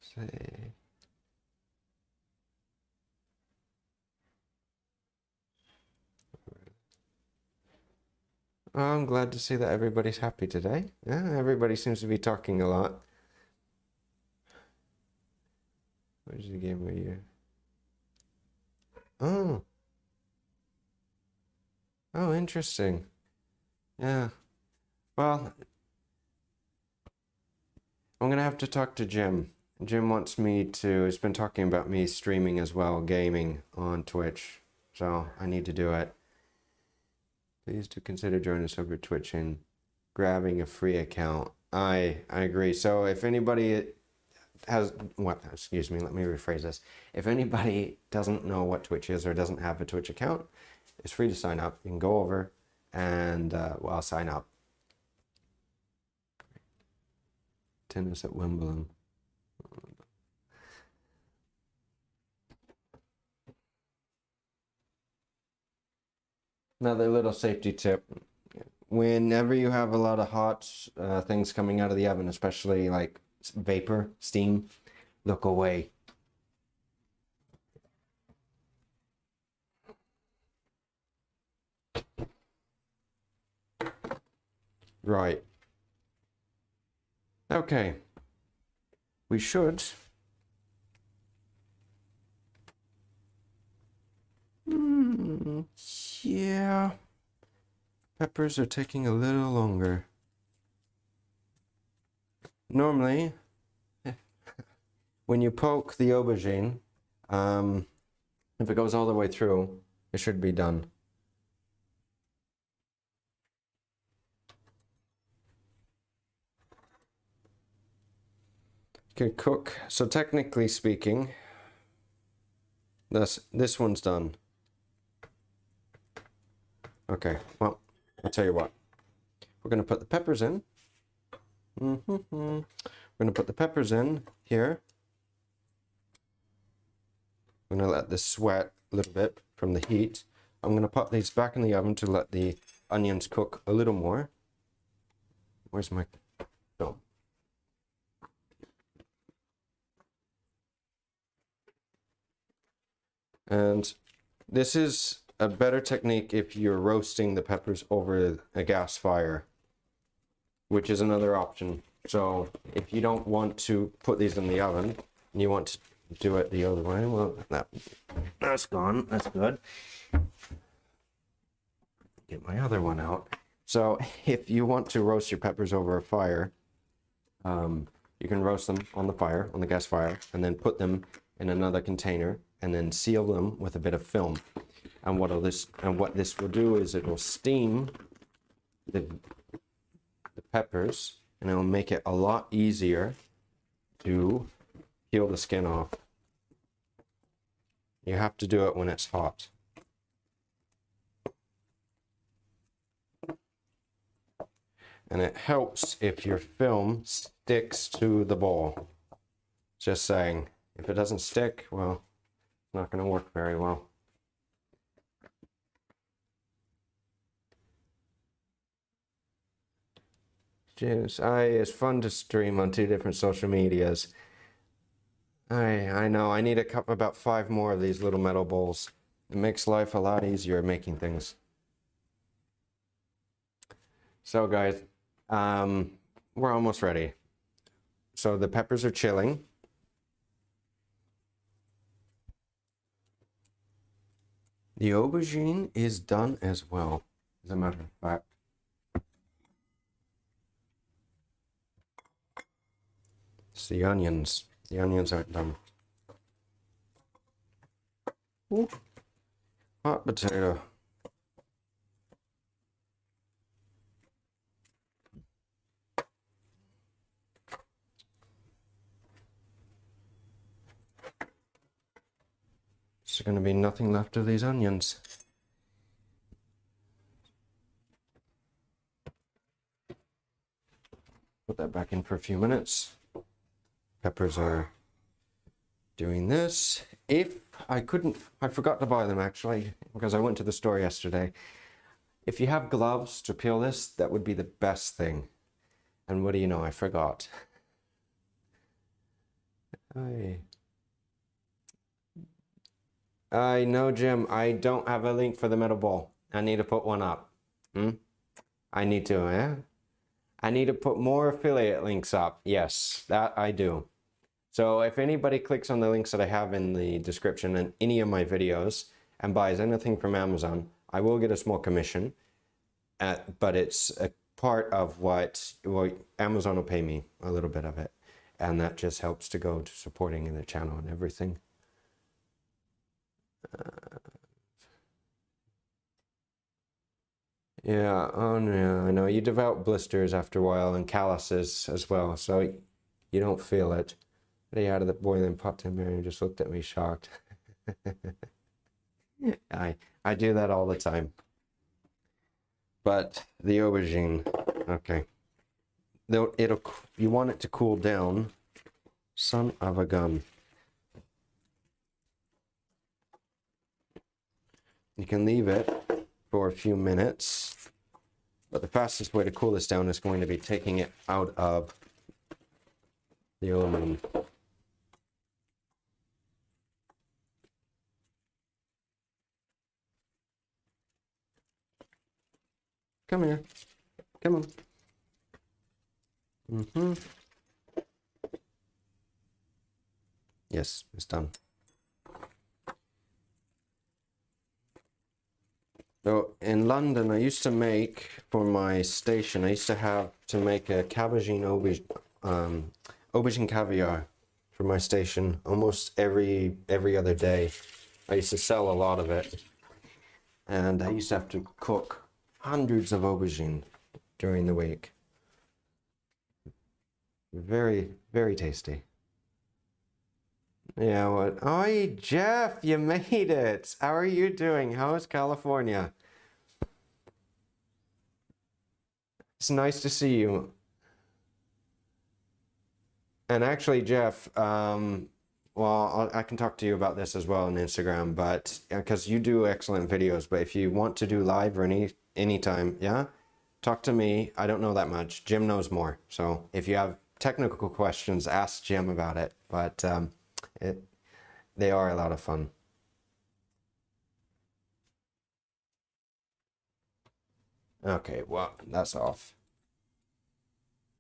Say. Oh, I'm glad to see that everybody's happy today. Yeah, everybody seems to be talking a lot. Where's the game where you? Oh. Oh, interesting. Yeah. Well, I'm gonna have to talk to Jim. Jim wants me to, he's been talking about me streaming as well, gaming on Twitch. So I need to do it. Please do consider joining us over Twitch and grabbing a free account. I agree. So if anybody has, excuse me, let me rephrase this. If anybody doesn't know what Twitch is or doesn't have a Twitch account, it's free to sign up. You can go over and, sign up. Tennis at Wimbledon. Another little safety tip. Whenever you have a lot of hot things coming out of the oven, especially like vapor, steam, look away. Right. Okay. We should. Yeah. Peppers are taking a little longer. Normally, when you poke the aubergine, if it goes all the way through, it should be done. You can cook. So technically speaking, this one's done. Okay, well, I'll tell you what. We're going to put the peppers in. We're going to put the peppers in here. I'm going to let this sweat a little bit from the heat. I'm going to pop these back in the oven to let the onions cook a little more. Where's my film? And this is a better technique if you're roasting the peppers over a gas fire, which is another option. So if you don't want to put these in the oven and you want to do it the other way, well, that's gone. That's good. Get my other one out. So if you want to roast your peppers over a fire, you can roast them on the fire, on the gas fire, and then put them in another container and then seal them with a bit of film. And what this will do is it will steam the peppers, and it will make it a lot easier to peel the skin off. You have to do it when it's hot. And it helps if your film sticks to the bowl. Just saying, if it doesn't stick, well, it's not going to work very well. Jeez, it's fun to stream on 2 different social medias. I know, I need about 5 more of these little metal bowls. It makes life a lot easier making things. So guys, we're almost ready. So the peppers are chilling. The aubergine is done as well, as a matter of fact. It's the onions. The onions aren't done. Ooh. Hot potato. There's going to be nothing left of these onions. Put that back in for a few minutes. Peppers are doing this. If I forgot to buy them actually, because I went to the store yesterday. If you have gloves to peel this, that would be the best thing. And what do you know, I forgot. I know, Jim, I don't have a link for the metal bowl. I need to put one up. I need to, yeah? I need to put more affiliate links up. Yes, that I do. So if anybody clicks on the links that I have in the description in any of my videos and buys anything from Amazon, I will get a small commission, but it's a part of what Amazon will pay me a little bit of it. And that just helps to go to supporting the channel and everything. Yeah, oh no, I know. You develop blisters after a while and calluses as well, so you don't feel it. They out of the boiling pot, Tim Mary just looked at me shocked. I do that all the time. But the aubergine, okay. You want it to cool down. Son of a gun. You can leave it for a few minutes, but the fastest way to cool this down is going to be taking it out of the aluminum. Come here. Come on. Yes, it's done. So in London, I used to make, for my station, I used to have to make a aubergine caviar for my station almost every other day. I used to sell a lot of it. And I used to have to cook hundreds of aubergine during the week. Very, very tasty. Yeah, what? Oh, Jeff, you made it. How are you doing? How is California? It's nice to see you. And actually, Jeff, well, I can talk to you about this as well on Instagram, but because you do excellent videos, but if you want to do live or anytime, yeah, talk to me. I don't know that much. Jim knows more. So if you have technical questions, ask Jim about it. But they are a lot of fun. Okay, well, that's off.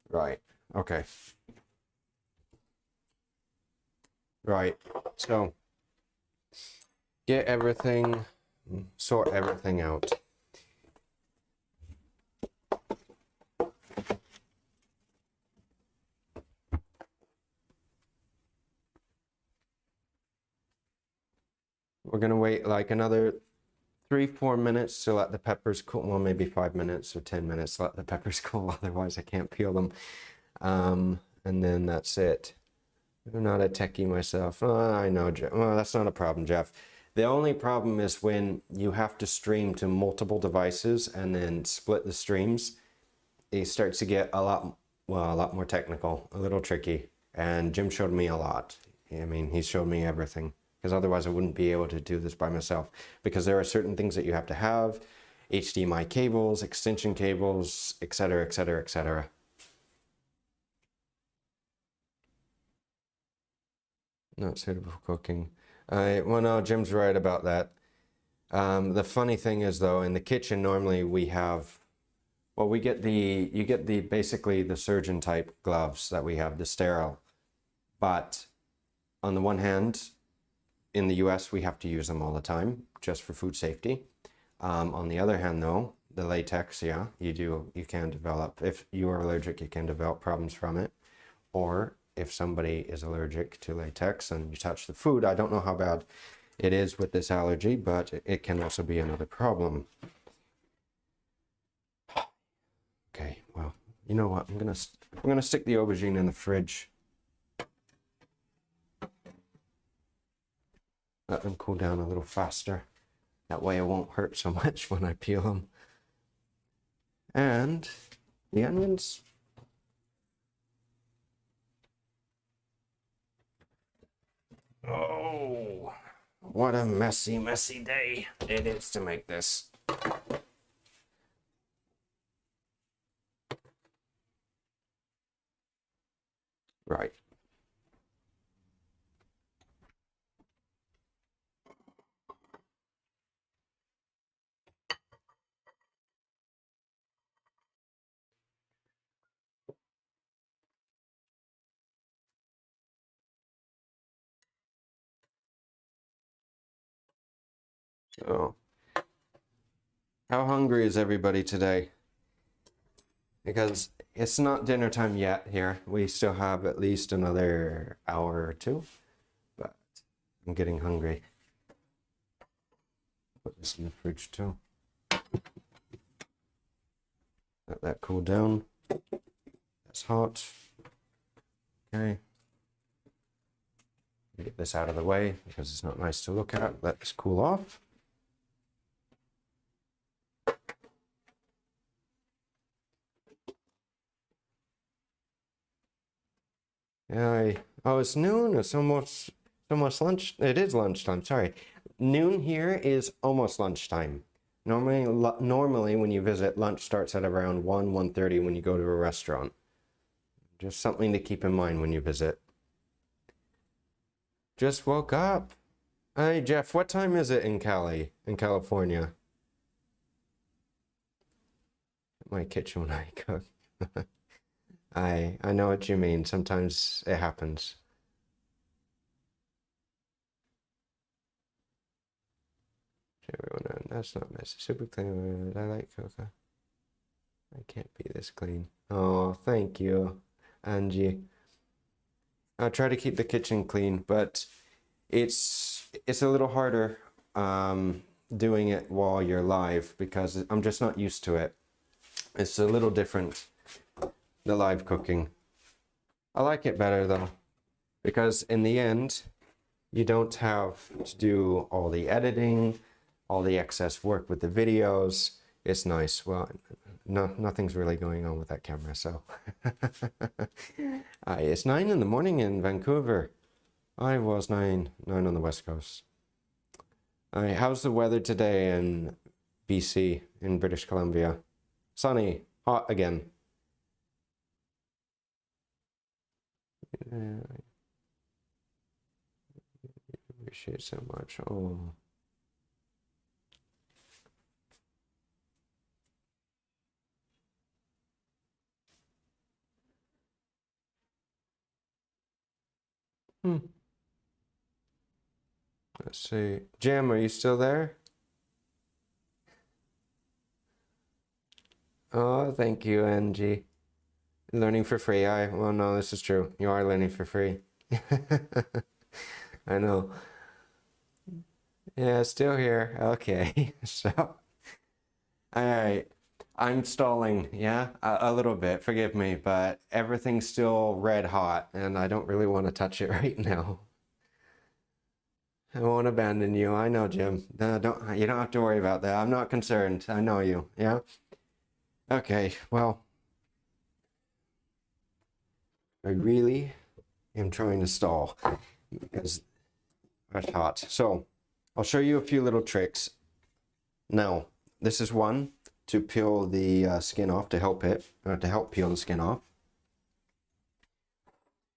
Right. Okay. Right. So get everything, sort everything out. We're gonna wait like another 3-4 minutes to let the peppers cool. Well, maybe 5 minutes or 10 minutes to let the peppers cool. Otherwise, I can't peel them. And then that's it. I'm not a techie myself. Oh, I know, Jeff. Well, that's not a problem, Jeff. The only problem is when you have to stream to multiple devices and then split the streams. It starts to get a lot more technical, a little tricky. And Jim showed me a lot. I mean, he showed me everything. Because otherwise I wouldn't be able to do this by myself. Because there are certain things that you have to have. HDMI cables, extension cables, etc., etc., etc. Not suitable for cooking. Well, no, Jim's right about that. The funny thing is, though, in the kitchen, normally we have, well, you get the basically the surgeon type gloves that we have, the sterile. But on the one hand, in the US, we have to use them all the time, just for food safety. On the other hand, though, the latex, yeah, you can develop, if you are allergic, you can develop problems from it. Or if somebody is allergic to latex and you touch the food, I don't know how bad it is with this allergy, but it can also be another problem. Okay, well, you know what? I'm gonna stick the aubergine in the fridge. Let them cool down a little faster. That way it won't hurt so much when I peel them. And the onions. Oh, what a messy, messy day it is to make this. Right. So, how hungry is everybody today? Because it's not dinner time yet here. We still have at least another hour or two, but I'm getting hungry. Put this in the fridge too. Let that cool down. That's hot. Okay. Get this out of the way because it's not nice to look at. Let this cool off. Yeah, oh, it's noon. It's almost lunch. It is lunchtime. Sorry, noon here is almost lunchtime. Normally when you visit, lunch starts at around 1:30 when you go to a restaurant. Just something to keep in mind when you visit. Just woke up. Hey Jeff, what time is it in California? My kitchen when I cook. I know what you mean. Sometimes it happens. That's not messy. Super clean. I like cocoa. I can't be this clean. Oh, thank you, Angie. I try to keep the kitchen clean, but it's a little harder doing it while you're live because I'm just not used to it. It's a little different, the live cooking. I like it better though, because in the end, you don't have to do all the editing, all the excess work with the videos. It's nice. Well, no, nothing's really going on with that camera, so. It's 9 in the morning in Vancouver. I was 9 on the West Coast. How's the weather today in BC, in British Columbia? Sunny, hot again. Appreciate so much. Oh. Let's see. Jim, are you still there? Oh, thank you, Angie. Learning for free. Well, no, this is true. You are learning for free. I know. Yeah, still here. Okay. So, all right. I'm stalling, yeah, a little bit. Forgive me, but everything's still red hot, and I don't really want to touch it right now. I won't abandon you. I know, Jim. No, you don't have to worry about that. I'm not concerned. I know you. Yeah. Okay. Well, I really am trying to stall because it's hot. So, I'll show you a few little tricks. Now, this is one to peel the skin off to help peel the skin off.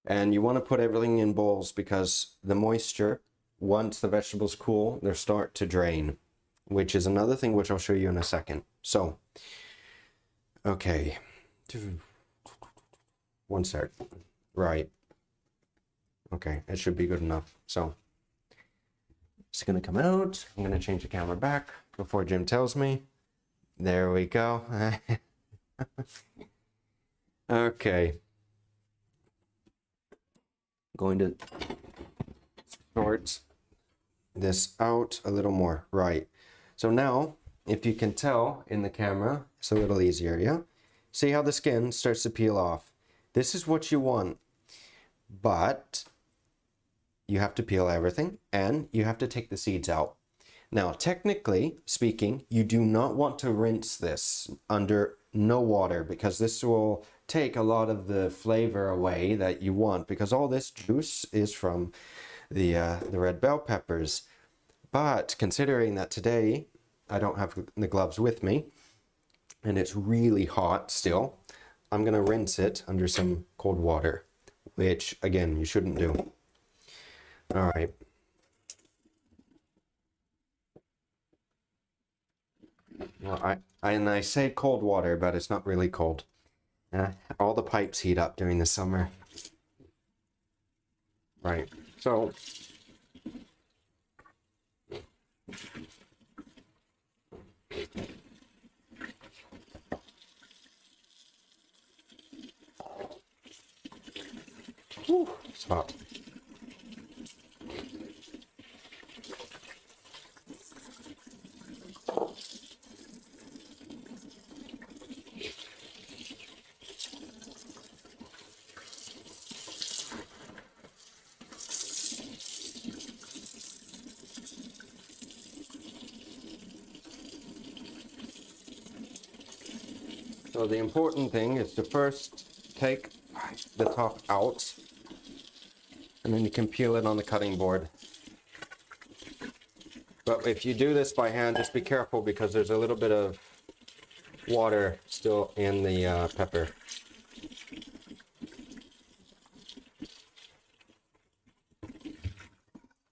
And you want to put everything in bowls because the moisture, once the vegetables cool, they start to drain, which is another thing which I'll show you in a second. So, okay. One sec. Right. Okay, it should be good enough. So, it's gonna come out. I'm gonna change the camera back before Jim tells me. There we go. Okay. Going to sort this out a little more. Right. So now, if you can tell in the camera, it's a little easier, yeah? See how the skin starts to peel off. This is what you want, but you have to peel everything and you have to take the seeds out. Now, technically speaking, you do not want to rinse this under no water because this will take a lot of the flavor away that you want because all this juice is from the red bell peppers. But considering that today I don't have the gloves with me and it's really hot still, I'm gonna rinse it under some cold water, which again, you shouldn't do. All right. Well, I say cold water, but it's not really cold. All the pipes heat up during the summer. Right. So stop. So the important thing is to first take the top out, and then you can peel it on the cutting board. But if you do this by hand, just be careful because there's a little bit of water still in the pepper.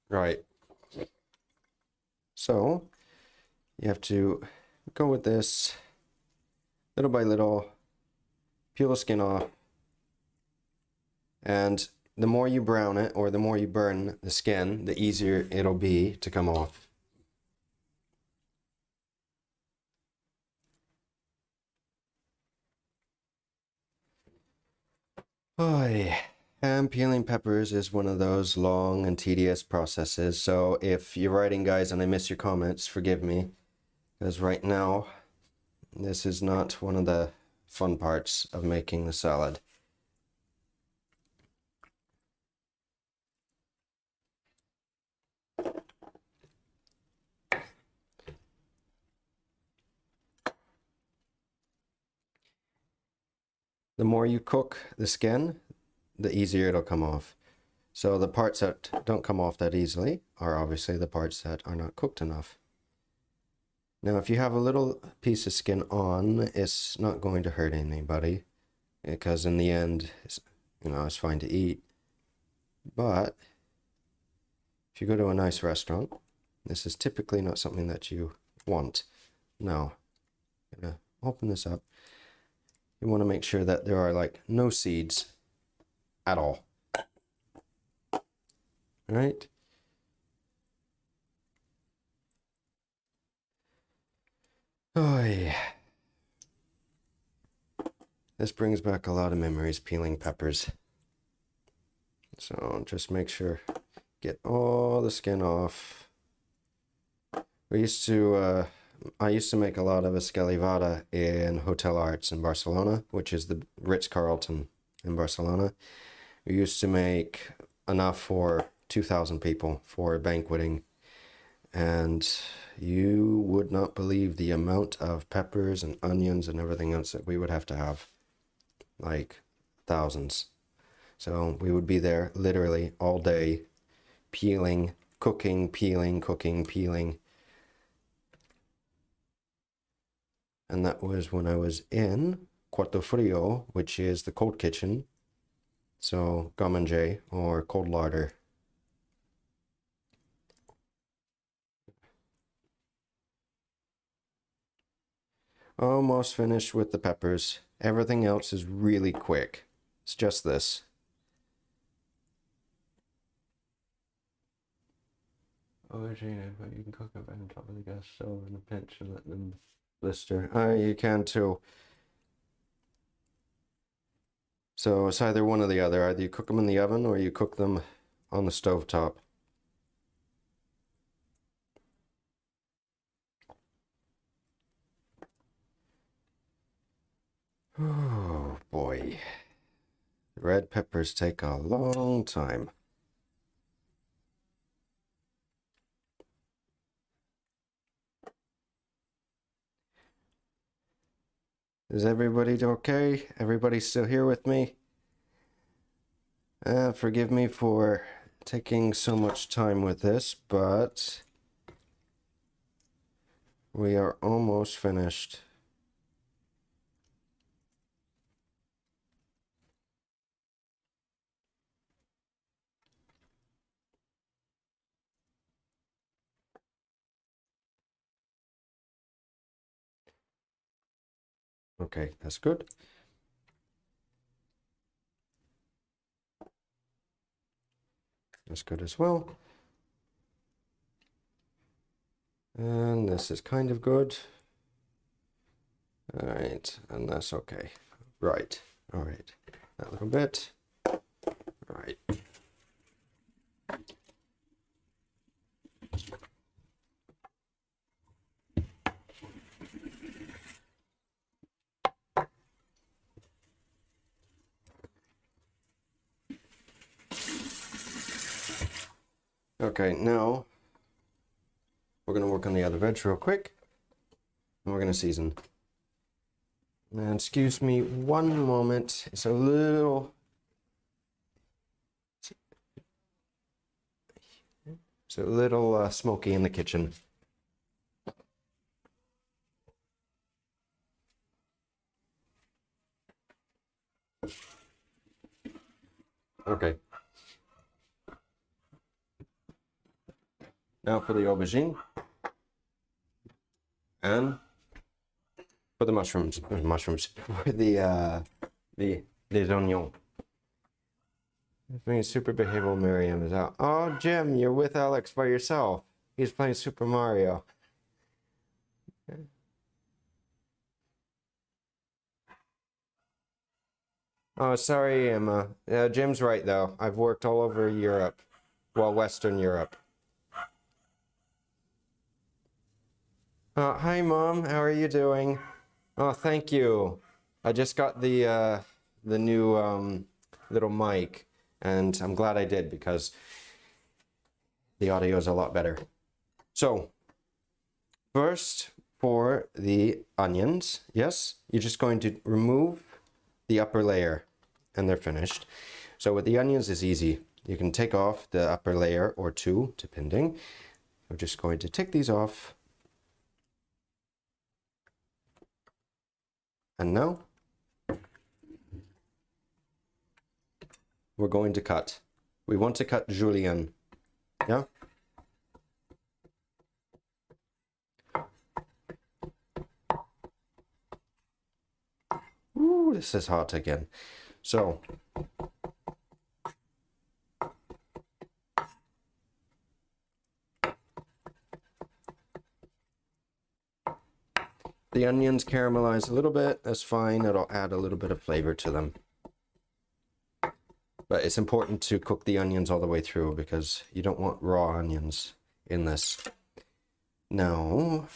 Right. So you have to go with this little by little, peel the skin off, and the more you brown it or the more you burn the skin, the easier it'll be to come off. And peeling peppers is one of those long and tedious processes. So if you're writing, guys, and I miss your comments, forgive me, because right now this is not one of the fun parts of making the salad. the more you cook the skin, the easier it'll come off. So the parts that don't come off that easily are obviously the parts that are not cooked enough. Now, if you have a little piece of skin on, it's not going to hurt anybody, because in the end, it's fine to eat. But if you go to a nice restaurant, this is typically not something that you want. Now, I'm gonna open this up. You want to make sure that there are like no seeds at all. All right. Oh yeah. This brings back a lot of memories, peeling peppers. So just make sure, get all the skin off. I used to make a lot of escalivada in Hotel Arts in Barcelona, which is the Ritz-Carlton in Barcelona. We used to make enough for 2,000 people for banqueting, and you would not believe the amount of peppers and onions and everything else that we would have to have, like thousands. So we would be there literally all day, peeling, cooking, peeling, cooking, peeling. And that was when I was in Quarto Frio, which is the cold kitchen. So Gamanje, or cold larder. Almost finished with the peppers. Everything else is really quick. It's just this. Oh, Gina, but you can cook it right on top of the gas stove in a pinch and let them blister. You can too. So it's either one or the other. Either you cook them in the oven or you cook them on the stove top. Oh boy. Red peppers take a long time. Is everybody okay? Everybody still here with me? Forgive me for taking so much time with this, but we are almost finished. Okay, that's good. That's good as well. And this is kind of good. All right, and that's okay. Right, all right. That little bit. All right. Okay, now we're gonna work on the other veg real quick, and we're gonna season. And excuse me one moment, it's a little smoky in the kitchen. Okay. Now for the aubergine and for the mushrooms, for the les oignons. Playing Super Behavioral Miriam is out. Oh, Jim, you're with Alex by yourself. He's playing Super Mario. Oh, sorry, Emma. Jim's right, though. I've worked all over Europe. Well, Western Europe. Hi, Mom. How are you doing? Oh, thank you. I just got the new little mic, and I'm glad I did because the audio is a lot better. So, first for the onions, yes, you're just going to remove the upper layer and they're finished. So with the onions is easy. You can take off the upper layer or two, depending. I'm just going to take these off. And now we're going to cut. We want to cut julienne. Yeah? Ooh, this is hot again. So the onions caramelize a little bit, that's fine. It'll add a little bit of flavor to them. But it's important to cook the onions all the way through because you don't want raw onions in this. Now,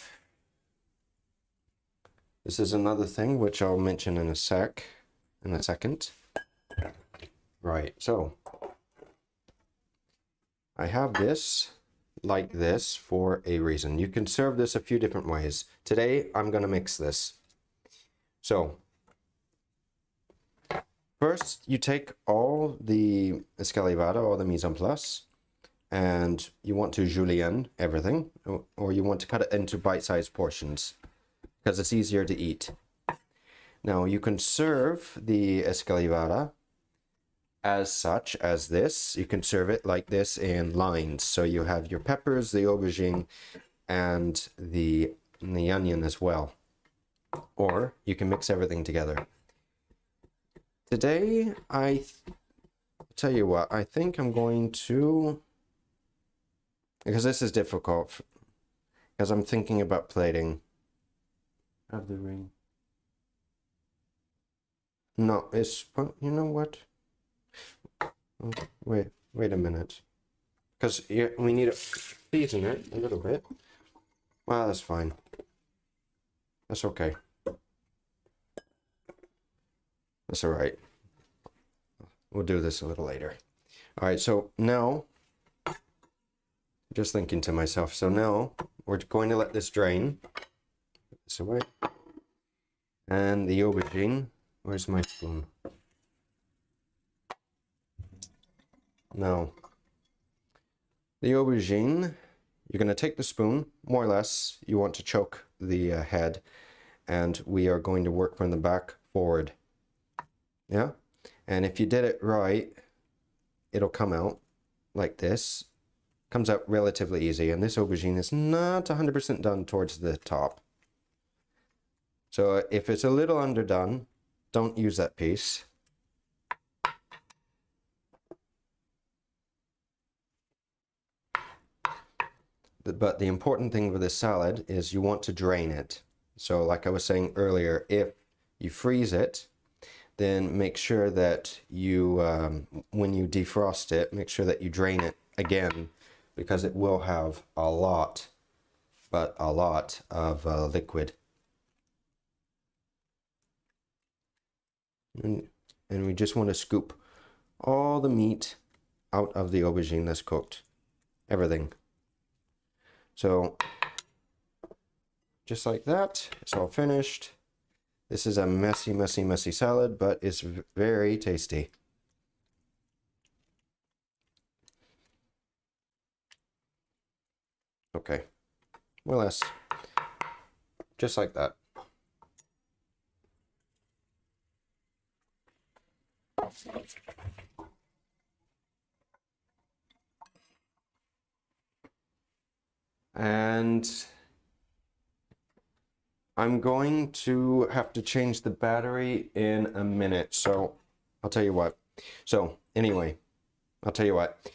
this is another thing which I'll mention in a second. Right, so I have this like this for a reason. You can serve this a few different ways. Today, I'm going to mix this. So, first, you take all the escalivada or the mise en place, and you want to julienne everything, or you want to cut it into bite-sized portions, because it's easier to eat. Now, you can serve the escalivada as such as this. You can serve it like this in lines. So you have your peppers, the aubergine, and the onion as well. Or you can mix everything together. Today, tell you what, I think I'm going to, because this is difficult, because I'm thinking about plating. Have the ring. No, it's, you know what? Oh, wait a minute. Because we need to season it a little bit. Well, that's fine. That's okay. That's all right. We'll do this a little later. All right, so now, just thinking to myself, so now we're going to let this drain. Put this away. And the aubergine, where's my spoon? Now, the aubergine, you're going to take the spoon, more or less, you want to choke the head, and we are going to work from the back forward. Yeah? And if you did it right, it'll come out like this. Comes out relatively easy, and this aubergine is not 100% done towards the top. So if it's a little underdone, don't use that piece. But the important thing with this salad is you want to drain it. So like I was saying earlier, if you freeze it, then make sure that you, when you defrost it, make sure that you drain it again, because it will have a lot, but a lot of liquid. And we just want to scoop all the meat out of the aubergine that's cooked. Everything. So, just like that, it's all finished. This is a messy, messy, messy salad, but it's very tasty. Okay, more or less, just like that. And I'm going to have to change the battery in a minute, so I'll tell you what. So anyway, I'll tell you what.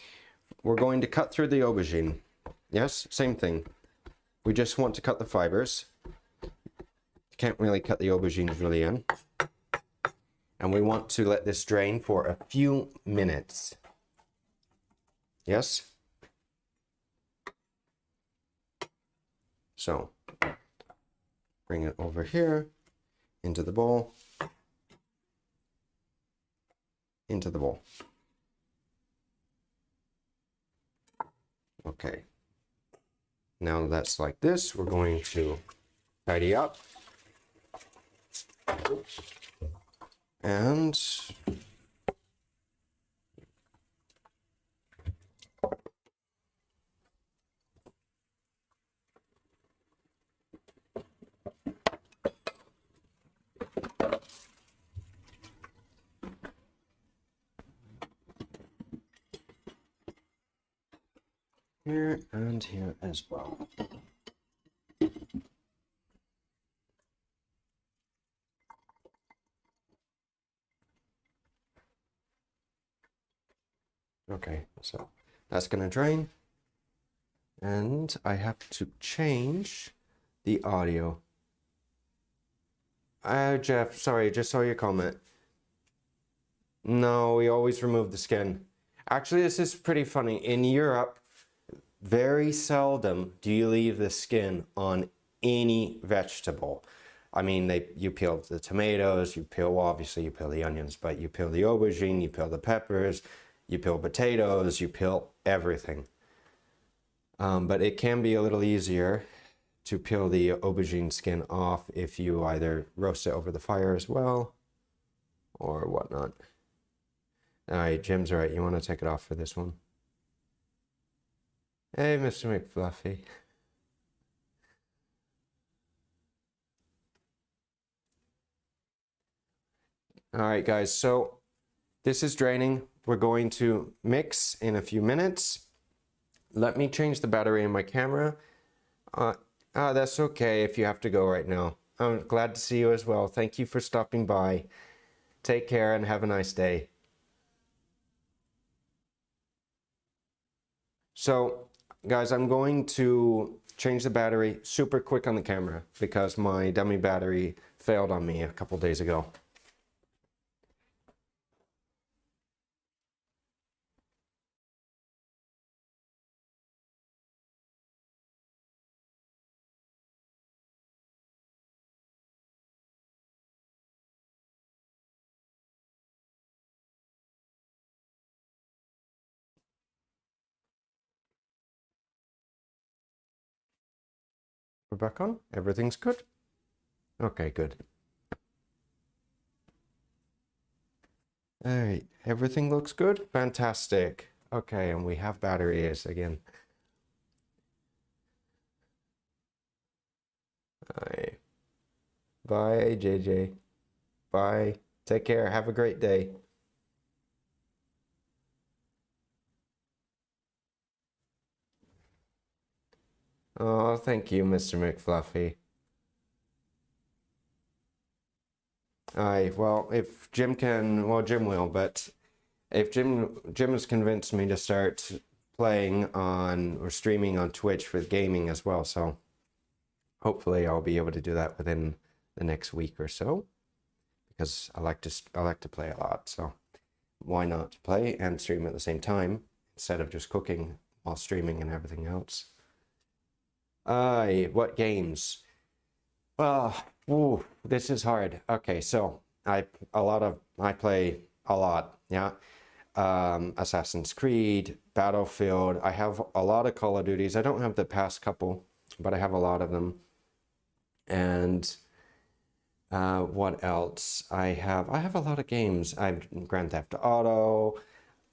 We're going to cut through the aubergine. Yes, same thing. We just want to cut the fibers. Can't really cut the aubergine julienne. And we want to let this drain for a few minutes. Yes? So, bring it over here, into the bowl, into the bowl. Okay. Now that's like this, we're going to tidy up. Oops. And here and here as well. Okay, so that's gonna drain. And I have to change the audio. Jeff, sorry, just saw your comment. No, we always remove the skin. Actually, this is pretty funny. In Europe, very seldom do you leave the skin on any vegetable. I mean, you peel the tomatoes, you peel the onions, but you peel the aubergine, you peel the peppers, you peel potatoes, you peel everything. But it can be a little easier to peel the aubergine skin off if you either roast it over the fire as well or whatnot. All right, Jim's right. You want to take it off for this one? Hey, Mr. McFluffy. All right, guys, so this is draining. We're going to mix in a few minutes. Let me change the battery in my camera. That's okay if you have to go right now. I'm glad to see you as well. Thank you for stopping by. Take care and have a nice day. So, guys, I'm going to change the battery super quick on the camera because my dummy battery failed on me a couple days ago. We're back on. Everything's good? Okay, good. All right, everything looks good. Fantastic. Okay, and we have batteries again. Bye. Bye, JJ. Bye. Take care. Have a great day. Oh, thank you, Mr. McFluffy. Well, if Jim can, well, Jim will, but if Jim has convinced me to start playing on or streaming on Twitch for gaming as well, so hopefully I'll be able to do that within the next week or so, because I like to play a lot, so why not play and stream at the same time instead of just cooking while streaming and everything else. What games? Ooh, this is hard. Okay, so I play a lot, yeah. Assassin's Creed, Battlefield. I have a lot of Call of Duties. I don't have the past couple, but I have a lot of them. And what else? I have a lot of games. I've Grand Theft Auto.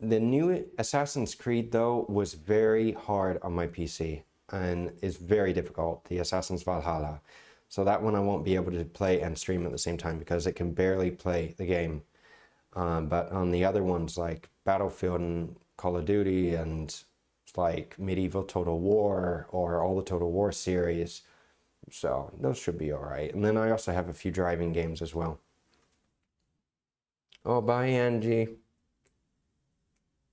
The new Assassin's Creed though was very hard on my PC and is very difficult. The Assassin's Valhalla. So that one I won't be able to play and stream at the same time because it can barely play the game. But on the other ones like Battlefield and Call of Duty and like Medieval Total War or all the Total War series, so those should be all right. And then I also have a few driving games as well. Oh, bye, Angie.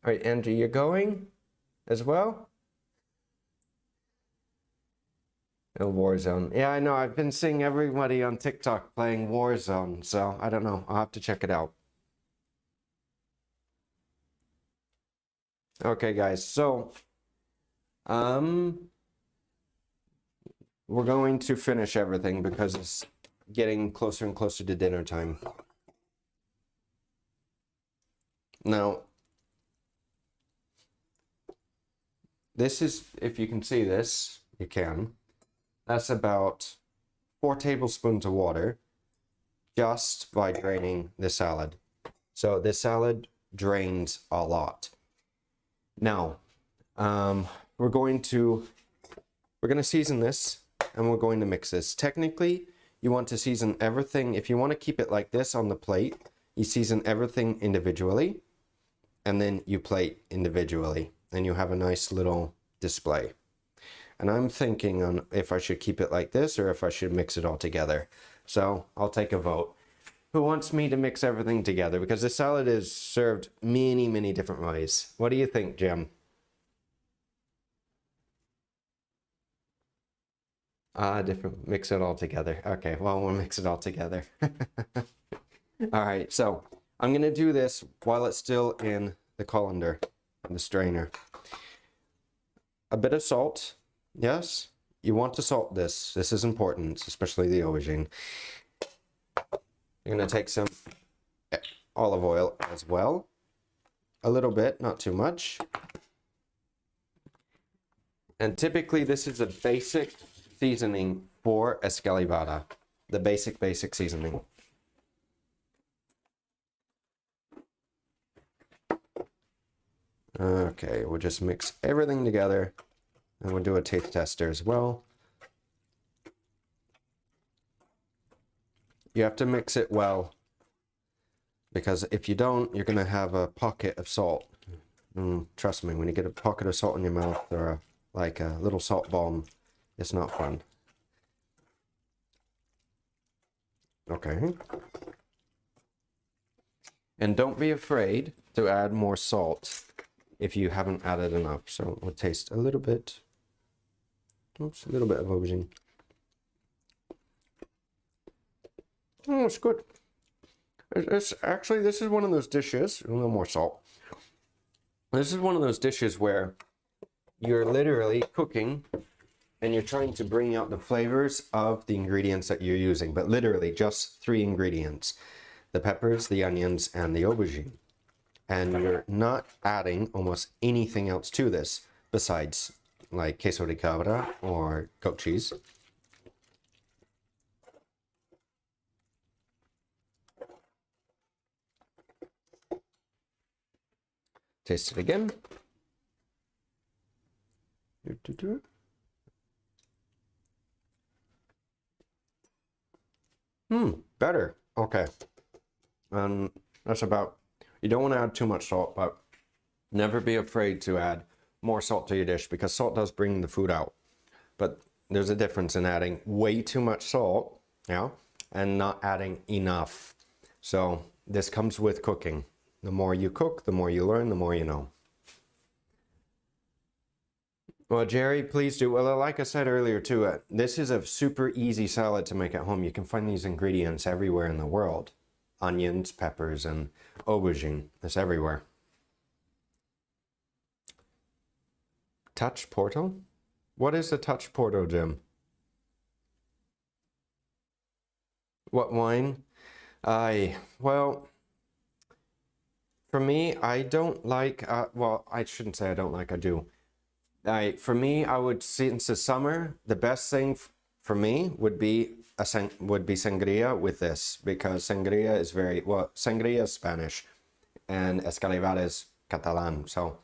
All right, Angie, you're going as well? Oh, Warzone. Yeah, I know. I've been seeing everybody on TikTok playing Warzone, so I don't know. I'll have to check it out. Okay, guys. So, we're going to finish everything because it's getting closer and closer to dinner time. Now, this is, if you can see this, you can. That's about 4 tablespoons of water, just by draining the salad. So this salad drains a lot. Now, we're going to season this, and we're going to mix this. Technically, you want to season everything. If you want to keep it like this on the plate, you season everything individually, and then you plate individually, and you have a nice little display. And I'm thinking on if I should keep it like this or if I should mix it all together. So I'll take a vote. Who wants me to mix everything together? Because the salad is served many, many different ways. What do you think, Jim? Mix it all together. Okay, well, we'll mix it all together. All right, so I'm gonna do this while it's still in the colander, the strainer. A bit of salt, yes. You want to salt this. This is important, especially the aubergine. You're gonna take some olive oil as well. A little bit, not too much. And typically this is a basic seasoning for escalivada. The basic seasoning. Okay, we'll just mix everything together, and we'll do a taste tester as well. You have to mix it well, because if you don't, you're gonna have a pocket of salt. Trust me, when you get a pocket of salt in your mouth, or like a little salt bomb, it's not fun. Okay. And don't be afraid to add more salt if you haven't added enough. So we'll taste a little bit. Oops, a little bit of aubergine. Oh, it's good. It's actually, this is one of those dishes, a little more salt. This is one of those dishes where you're literally cooking and you're trying to bring out the flavors of the ingredients that you're using, but literally just 3 ingredients: the peppers, the onions, and the aubergine. And you're not adding almost anything else to this besides like queso de cabra or goat cheese. Taste it again. Better. Okay. That's about, you don't want to add too much salt, but never be afraid to add more salt to your dish, because salt does bring the food out. But there's a difference in adding way too much salt, yeah, and not adding enough. So this comes with cooking. The more you cook, the more you learn, the more you know. Well, Jerry, please do. Well, like I said earlier too, this is a super easy salad to make at home. You can find these ingredients everywhere in the world. Onions, peppers, and aubergine. It's everywhere. Touch Porto? What is a touch Porto, Jim? What wine? Well, for me, I don't like, well, I shouldn't say I don't like, I do. For me, I would, since it's summer, the best thing for me would be sangria with this, because sangria is very, well, sangria is Spanish and escalivada is Catalan, so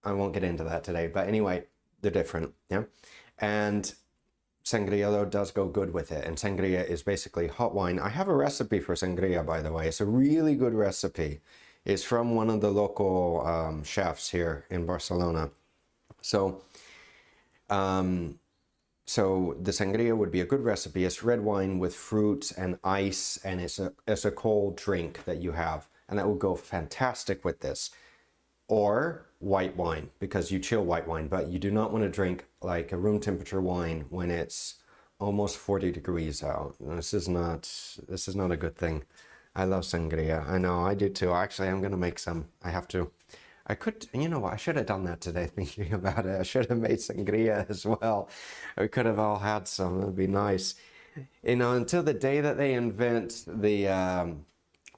I won't get into that today, but anyway, they're different, yeah? And sangria, though, does go good with it, and sangria is basically hot wine. I have a recipe for sangria, by the way. It's a really good recipe. It's from one of the local chefs here in Barcelona. So, so the sangria would be a good recipe. It's red wine with fruits and ice, and it's a cold drink that you have, and that will go fantastic with this. Or white wine, because you chill white wine, but you do not want to drink like a room temperature wine when it's almost 40 degrees out. This is not a good thing. I love sangria. I know, I do too. Actually, I'm gonna make some. I have to. I could, you know what, I should have done that today thinking about it. I should have made sangria as well. We could have all had some, it'd be nice. You know, until the day that they invent the,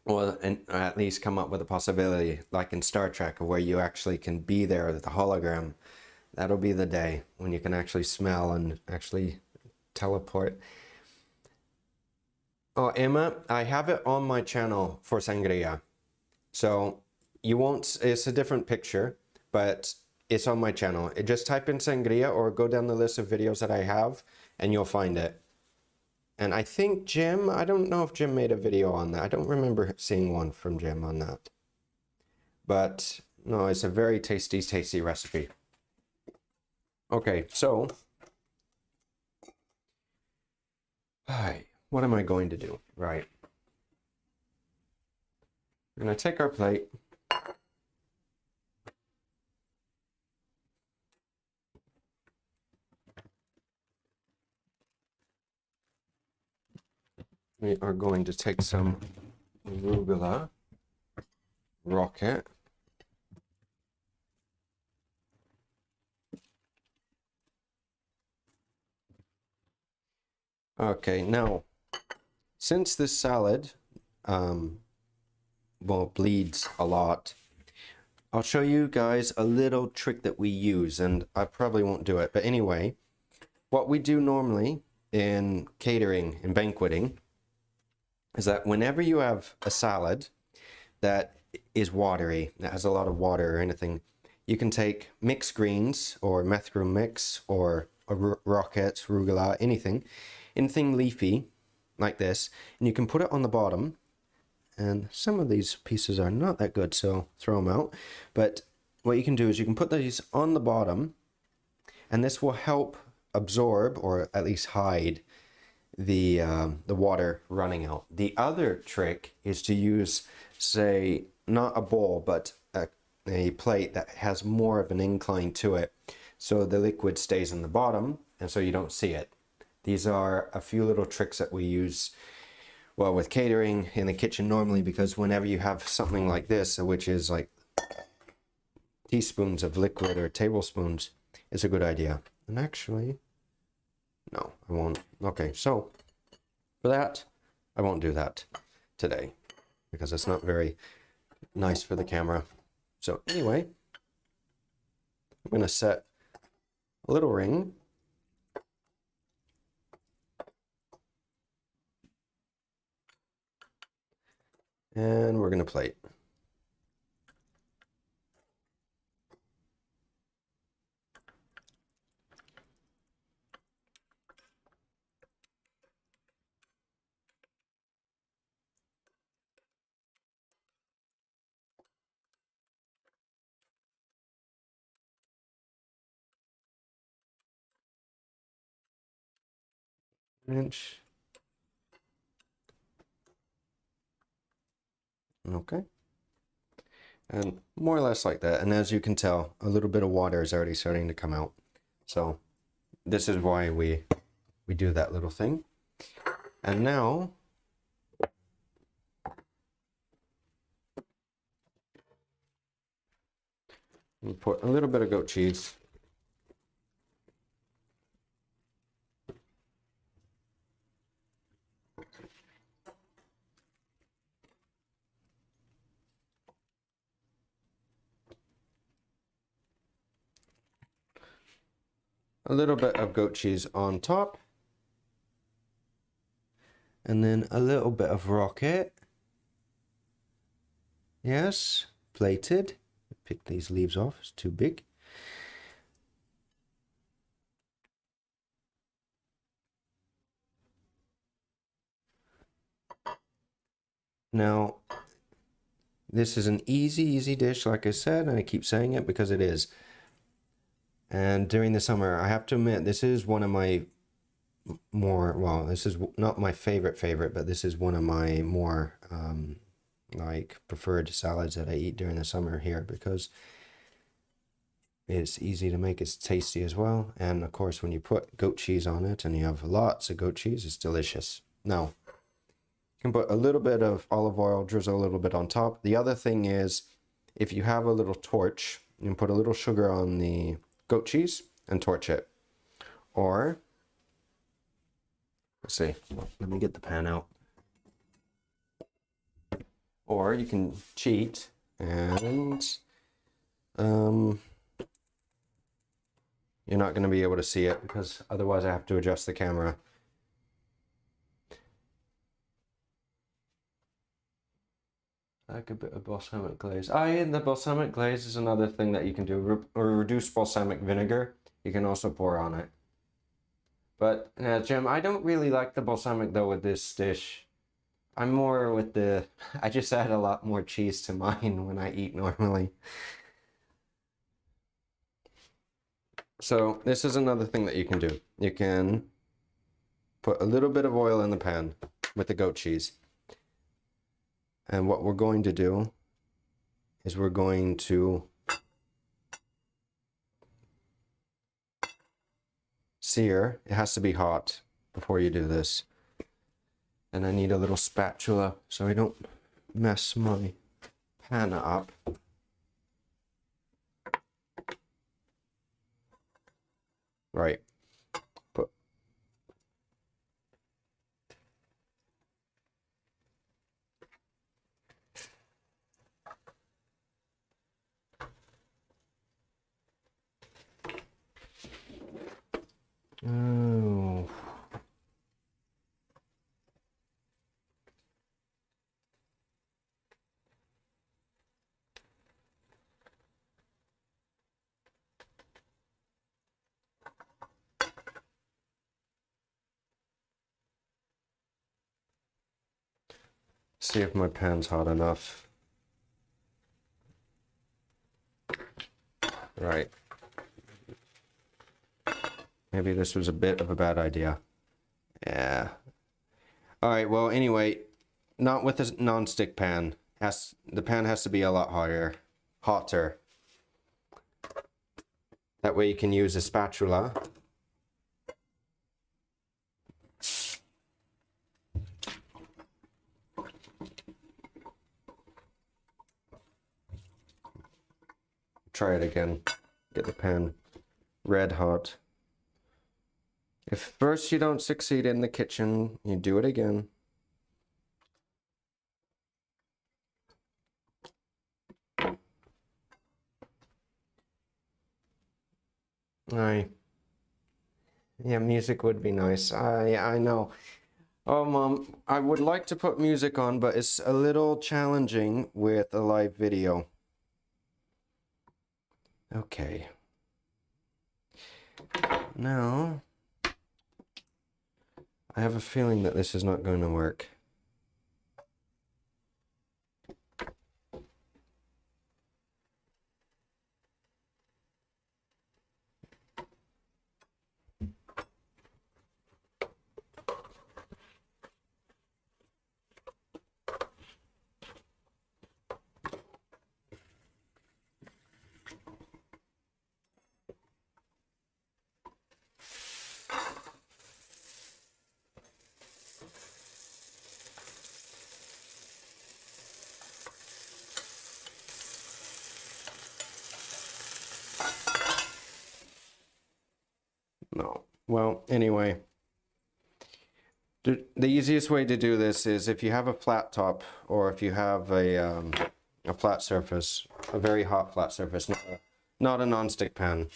or at least come up with a possibility, like in Star Trek, where you actually can be there with the hologram. That'll be the day when you can actually smell and actually teleport. Oh, Emma, I have it on my channel for sangria. So you won't, it's a different picture, but it's on my channel. Just type in sangria or go down the list of videos that I have and you'll find it. And I think Jim, I don't know if Jim made a video on that. I don't remember seeing one from Jim on that. But no, it's a very tasty, tasty recipe. Okay, so what am I going to do? Right. I'm going to take our plate. We are going to take some arugula, rocket, okay, now, since this salad, well, bleeds a lot, I'll show you guys a little trick that we use, and I probably won't do it, but anyway, what we do normally in catering and banqueting is that whenever you have a salad that is watery, that has a lot of water or anything, you can take mixed greens or methroom mix or a rocket, arugula, anything leafy like this, and you can put it on the bottom. And some of these pieces are not that good, so throw them out. But what you can do is you can put these on the bottom, and this will help absorb or at least hide the water running out. The other trick is to use, say, not a bowl, but a plate that has more of an incline to it, so the liquid stays in the bottom, and so you don't see it. These are a few little tricks that we use, well, with catering in the kitchen normally, because whenever you have something like this, which is like teaspoons of liquid or tablespoons, it's a good idea. And actually, no, I won't. Okay, so for that, I won't do that today because it's not very nice for the camera. So anyway, I'm going to set a little ring. And we're going to plate. Inch. Okay. And more or less like that. And as you can tell, a little bit of water is already starting to come out. So this is why we do that little thing. And now we put a little bit of goat cheese. A little bit of goat cheese on top. And then a little bit of rocket. Yes, plated. Pick these leaves off, it's too big. Now, this is an easy dish, like I said, and I keep saying it because it is. And during the summer, I have to admit, this is one of my more, well, this is not my favorite, but this is one of my more like preferred salads that I eat during the summer here, because it's easy to make, it's tasty as well. And of course, when you put goat cheese on it and you have lots of goat cheese, it's delicious. Now, you can put a little bit of olive oil, drizzle a little bit on top. The other thing is, if you have a little torch, you can put a little sugar on the goat cheese and torch it. Or, let's see, let me get the pan out. Or you can cheat and you're not going to be able to see it because otherwise I have to adjust the camera. Like a bit of balsamic glaze. Oh yeah, the balsamic glaze is another thing that you can do. Or reduced balsamic vinegar, you can also pour on it. But Jim, I don't really like the balsamic though with this dish. I'm more with the, I just add a lot more cheese to mine when I eat normally. So this is another thing that you can do. You can put a little bit of oil in the pan with the goat cheese. And what we're going to do is we're going to sear. It has to be hot before you do this. And I need a little spatula so I don't mess my pan up. Right. Put. Oh. See if my pan's hot enough. Right. Maybe this was a bit of a bad idea. Yeah. All right, well, anyway, not with a non-stick pan. The pan has to be a lot hotter. That way you can use a spatula. Try it again. Get the pan red hot. If first you don't succeed in the kitchen, you do it again. Aye. Yeah, music would be nice. I know. Oh, Mom, I would like to put music on, but it's a little challenging with a live video. Okay. Now, I have a feeling that this is not going to work. No. Well, anyway, the easiest way to do this is if you have a flat top or if you have a flat surface, a very hot flat surface, not a non-stick pan.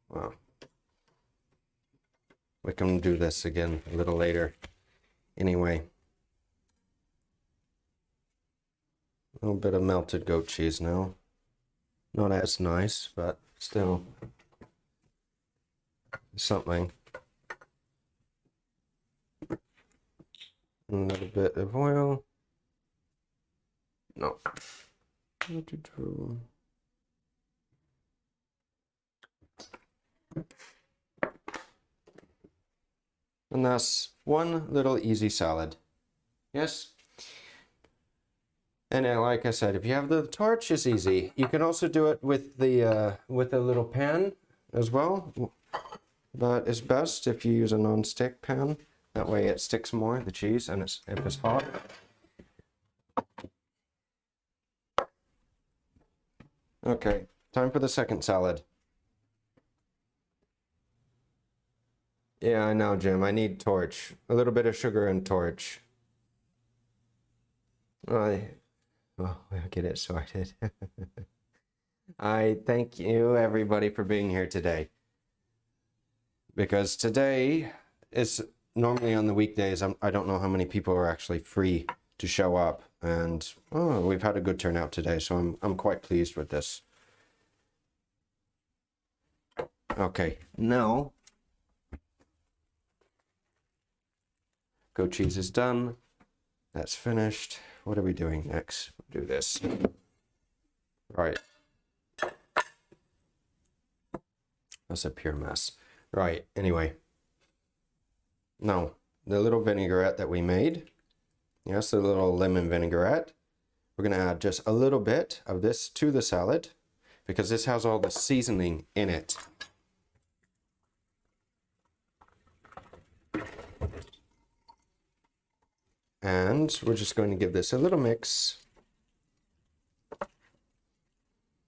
Well, we can do this again a little later. Anyway, a little bit of melted goat cheese now. Not as nice, but still something. A little bit of oil. No. And that's one little easy salad. Yes? And like I said, if you have the torch, it's easy. You can also do it with the with a little pan as well. But it's best if you use a non-stick pan. That way it sticks more, the cheese, and if it's hot. Okay, time for the second salad. Yeah, I know, Jim. I need torch. A little bit of sugar and torch. Well, we'll get it sorted. I thank you everybody for being here today. Because today is normally on the weekdays, I don't know how many people are actually free to show up, and we've had a good turnout today, so I'm quite pleased with this. Okay, now goat cheese is done. That's finished. What are we doing next? Do this. Right. That's a pure mess. Right, anyway. Now, the little vinaigrette that we made, yes, the little lemon vinaigrette, we're going to add just a little bit of this to the salad because this has all the seasoning in it. And we're just going to give this a little mix.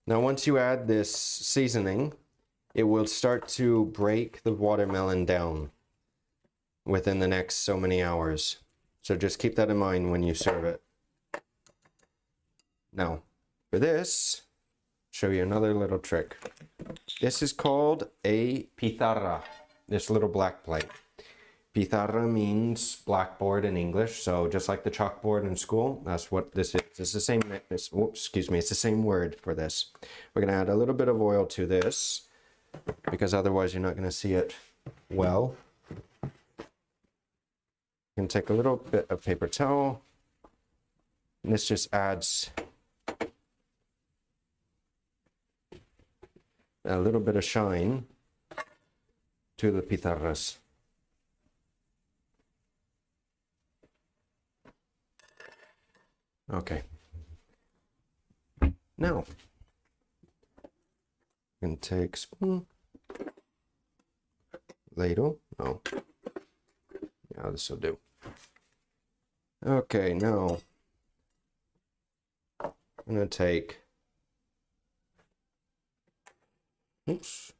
Now, once you add this seasoning, it will start to break the watermelon down within the next so many hours. So just keep that in mind when you serve it. Now, for this, show you another little trick. This is called a pizarra, this little black plate. Pizarra means blackboard in English, so just like the chalkboard in school, that's what this is. It's the same, it's the same word for this. We're going to add a little bit of oil to this, because otherwise you're not going to see it well. You can take a little bit of paper towel, and this just adds a little bit of shine to the pizarras. Okay. Now, you can take spoon, ladle. Oh, yeah, this will do. Okay, now I'm gonna take. Oops.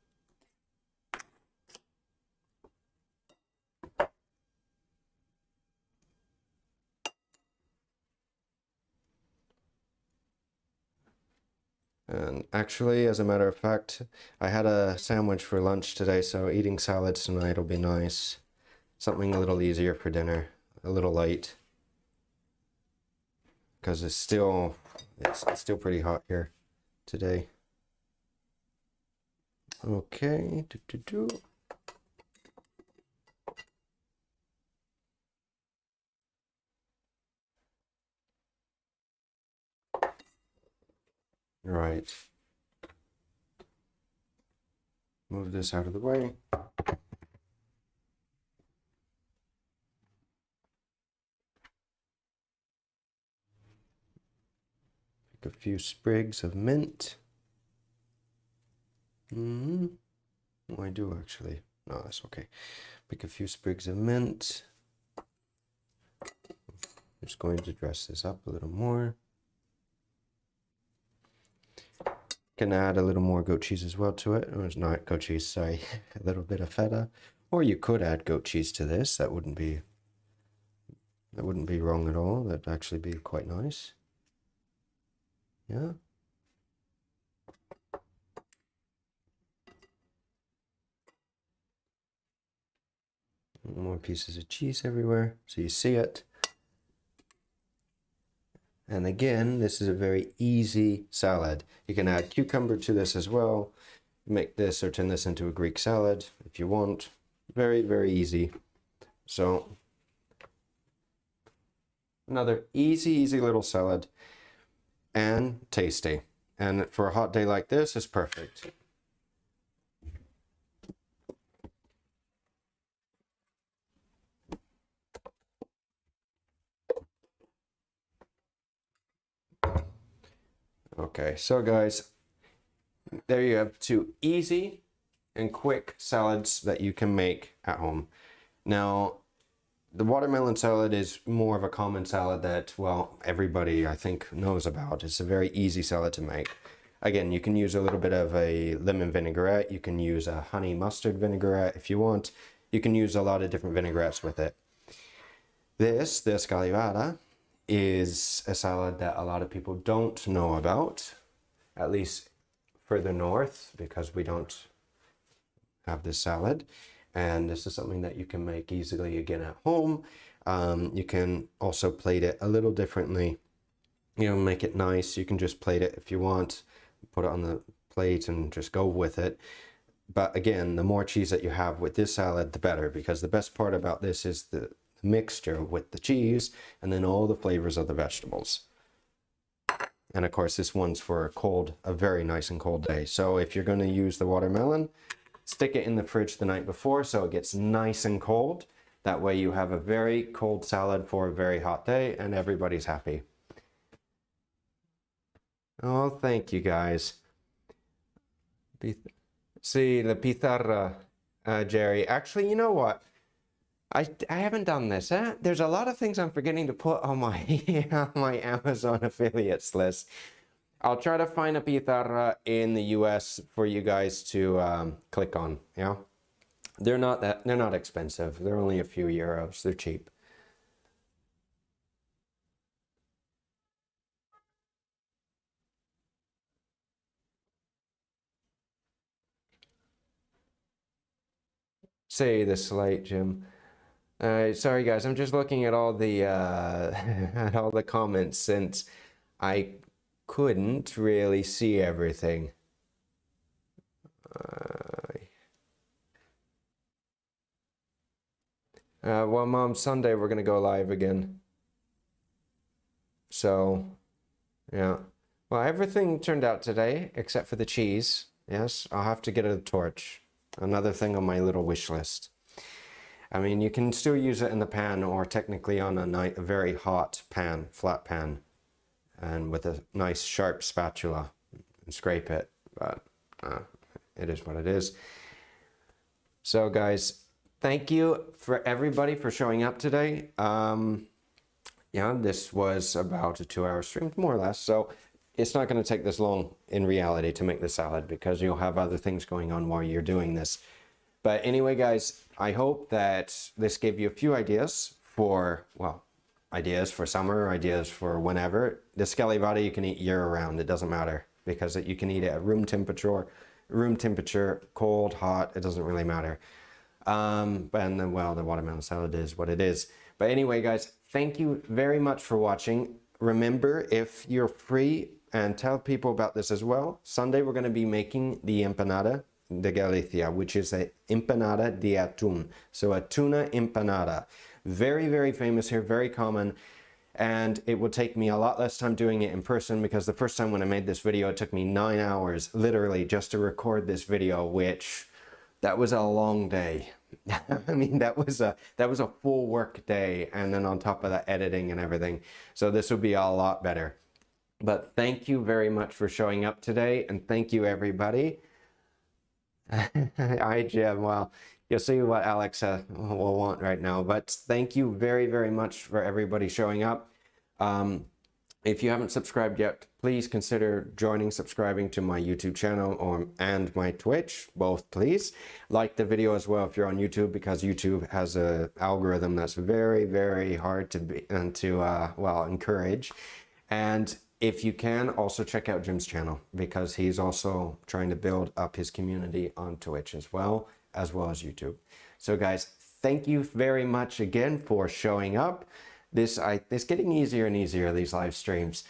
And actually, as a matter of fact, I had a sandwich for lunch today, so eating salads tonight will be nice. Something a little easier for dinner, a little light. Because it's still pretty hot here today. Okay, Right. Move this out of the way. Pick a few sprigs of mint. Oh, I do actually. No, that's okay. Pick a few sprigs of mint. I'm just going to dress this up a little more. Can add a little more goat cheese as well to it. Or it's not goat cheese, sorry. A little bit of feta. Or you could add goat cheese to this. That wouldn't be wrong at all. That'd actually be quite nice. Yeah. More pieces of cheese everywhere, so you see it. And again, this is a very easy salad. You can add cucumber to this as well. Make this or turn this into a Greek salad if you want. Very, very easy. So, another easy little salad and tasty. And for a hot day like this, it's perfect. Okay, so guys, there you have two easy and quick salads that you can make at home. Now, the watermelon salad is more of a common salad that, well, everybody I think knows about. It's a very easy salad to make. Again, you can use a little bit of a lemon vinaigrette. You can use a honey mustard vinaigrette if you want. You can use a lot of different vinaigrettes with it. This, the escalivada, is a salad that a lot of people don't know about, at least further north, because we don't have this salad. And this is something that you can make easily again at home. You can also plate it a little differently, you know, make it nice. You can just plate it if you want, put it on the plate and just go with it. But again, the more cheese that you have with this salad, the better, because the best part about this is the mixture with the cheese and then all the flavors of the vegetables. And of course, this one's for a very nice and cold day. So if you're going to use the watermelon, stick it in the fridge the night before so it gets nice and cold. That way you have a very cold salad for a very hot day and everybody's happy. Oh, thank you guys. See, la pizarra, Jerry. Actually, you know what? I haven't done this. There's a lot of things I'm forgetting to put on my on my Amazon affiliates list. I'll try to find a pizarra in the US for you guys to click on. Yeah, they're not expensive. They're only a few euros. They're cheap. Say this late, Jim. Sorry guys, I'm just looking at all the at all the comments since I couldn't really see everything. Well, Mom, Sunday we're gonna go live again. So, yeah. Well, everything turned out today except for the cheese. Yes, I'll have to get a torch. Another thing on my little wish list. I mean, you can still use it in the pan or technically on a very hot pan, flat pan, and with a nice sharp spatula and scrape it, but it is what it is. So guys, thank you for everybody for showing up today. Yeah, this was about a 2-hour stream, more or less, so it's not going to take this long in reality to make the salad because you'll have other things going on while you're doing this. But anyway, guys, I hope that this gave you a few ideas for, well, ideas for summer, ideas for whenever. The scagliata you can eat year-round. It doesn't matter because you can eat it at room temperature, cold, hot. It doesn't really matter. And then, well, the watermelon salad is what it is. But anyway, guys, thank you very much for watching. Remember, if you're free, and tell people about this as well, Sunday we're going to be making the empanada de Galicia, which is a empanada de atún. So a tuna empanada. Very, very famous here, very common. And it will take me a lot less time doing it in person because the first time when I made this video, it took me 9 hours, literally, just to record this video, which that was a long day. I mean, that was a full work day. And then on top of that, editing and everything. So this will be a lot better. But thank you very much for showing up today, and thank you everybody. Hi Jim, well, you'll see what Alex will want right now, but thank you very, very much for everybody showing up. If you haven't subscribed yet, please consider subscribing to my YouTube channel and my Twitch, both please. Like the video as well if you're on YouTube, because YouTube has an algorithm that's very, very hard to well, encourage. And if you can, also check out Jim's channel because he's also trying to build up his community on Twitch as well as YouTube. So guys, thank you very much again for showing up. It's getting easier and easier, these live streams.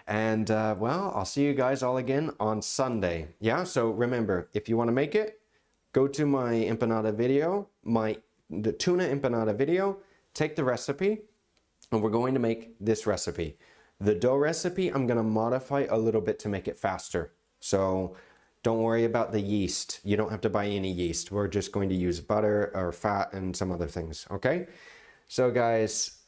And well, I'll see you guys all again on Sunday. Yeah, so remember, if you want to make it, go to my empanada video, the tuna empanada video, take the recipe, and we're going to make this recipe. The dough recipe, I'm going to modify a little bit to make it faster. So don't worry about the yeast. You don't have to buy any yeast. We're just going to use butter or fat and some other things. Okay? So guys,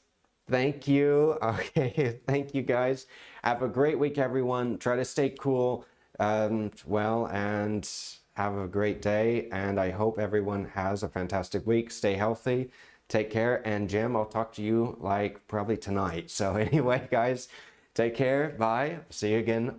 thank you. Okay, thank you guys. Have a great week, everyone. Try to stay cool, well, and have a great day. And I hope everyone has a fantastic week. Stay healthy. Take care, and Jim, I'll talk to you like probably tonight. So anyway, guys, take care. Bye. See you again.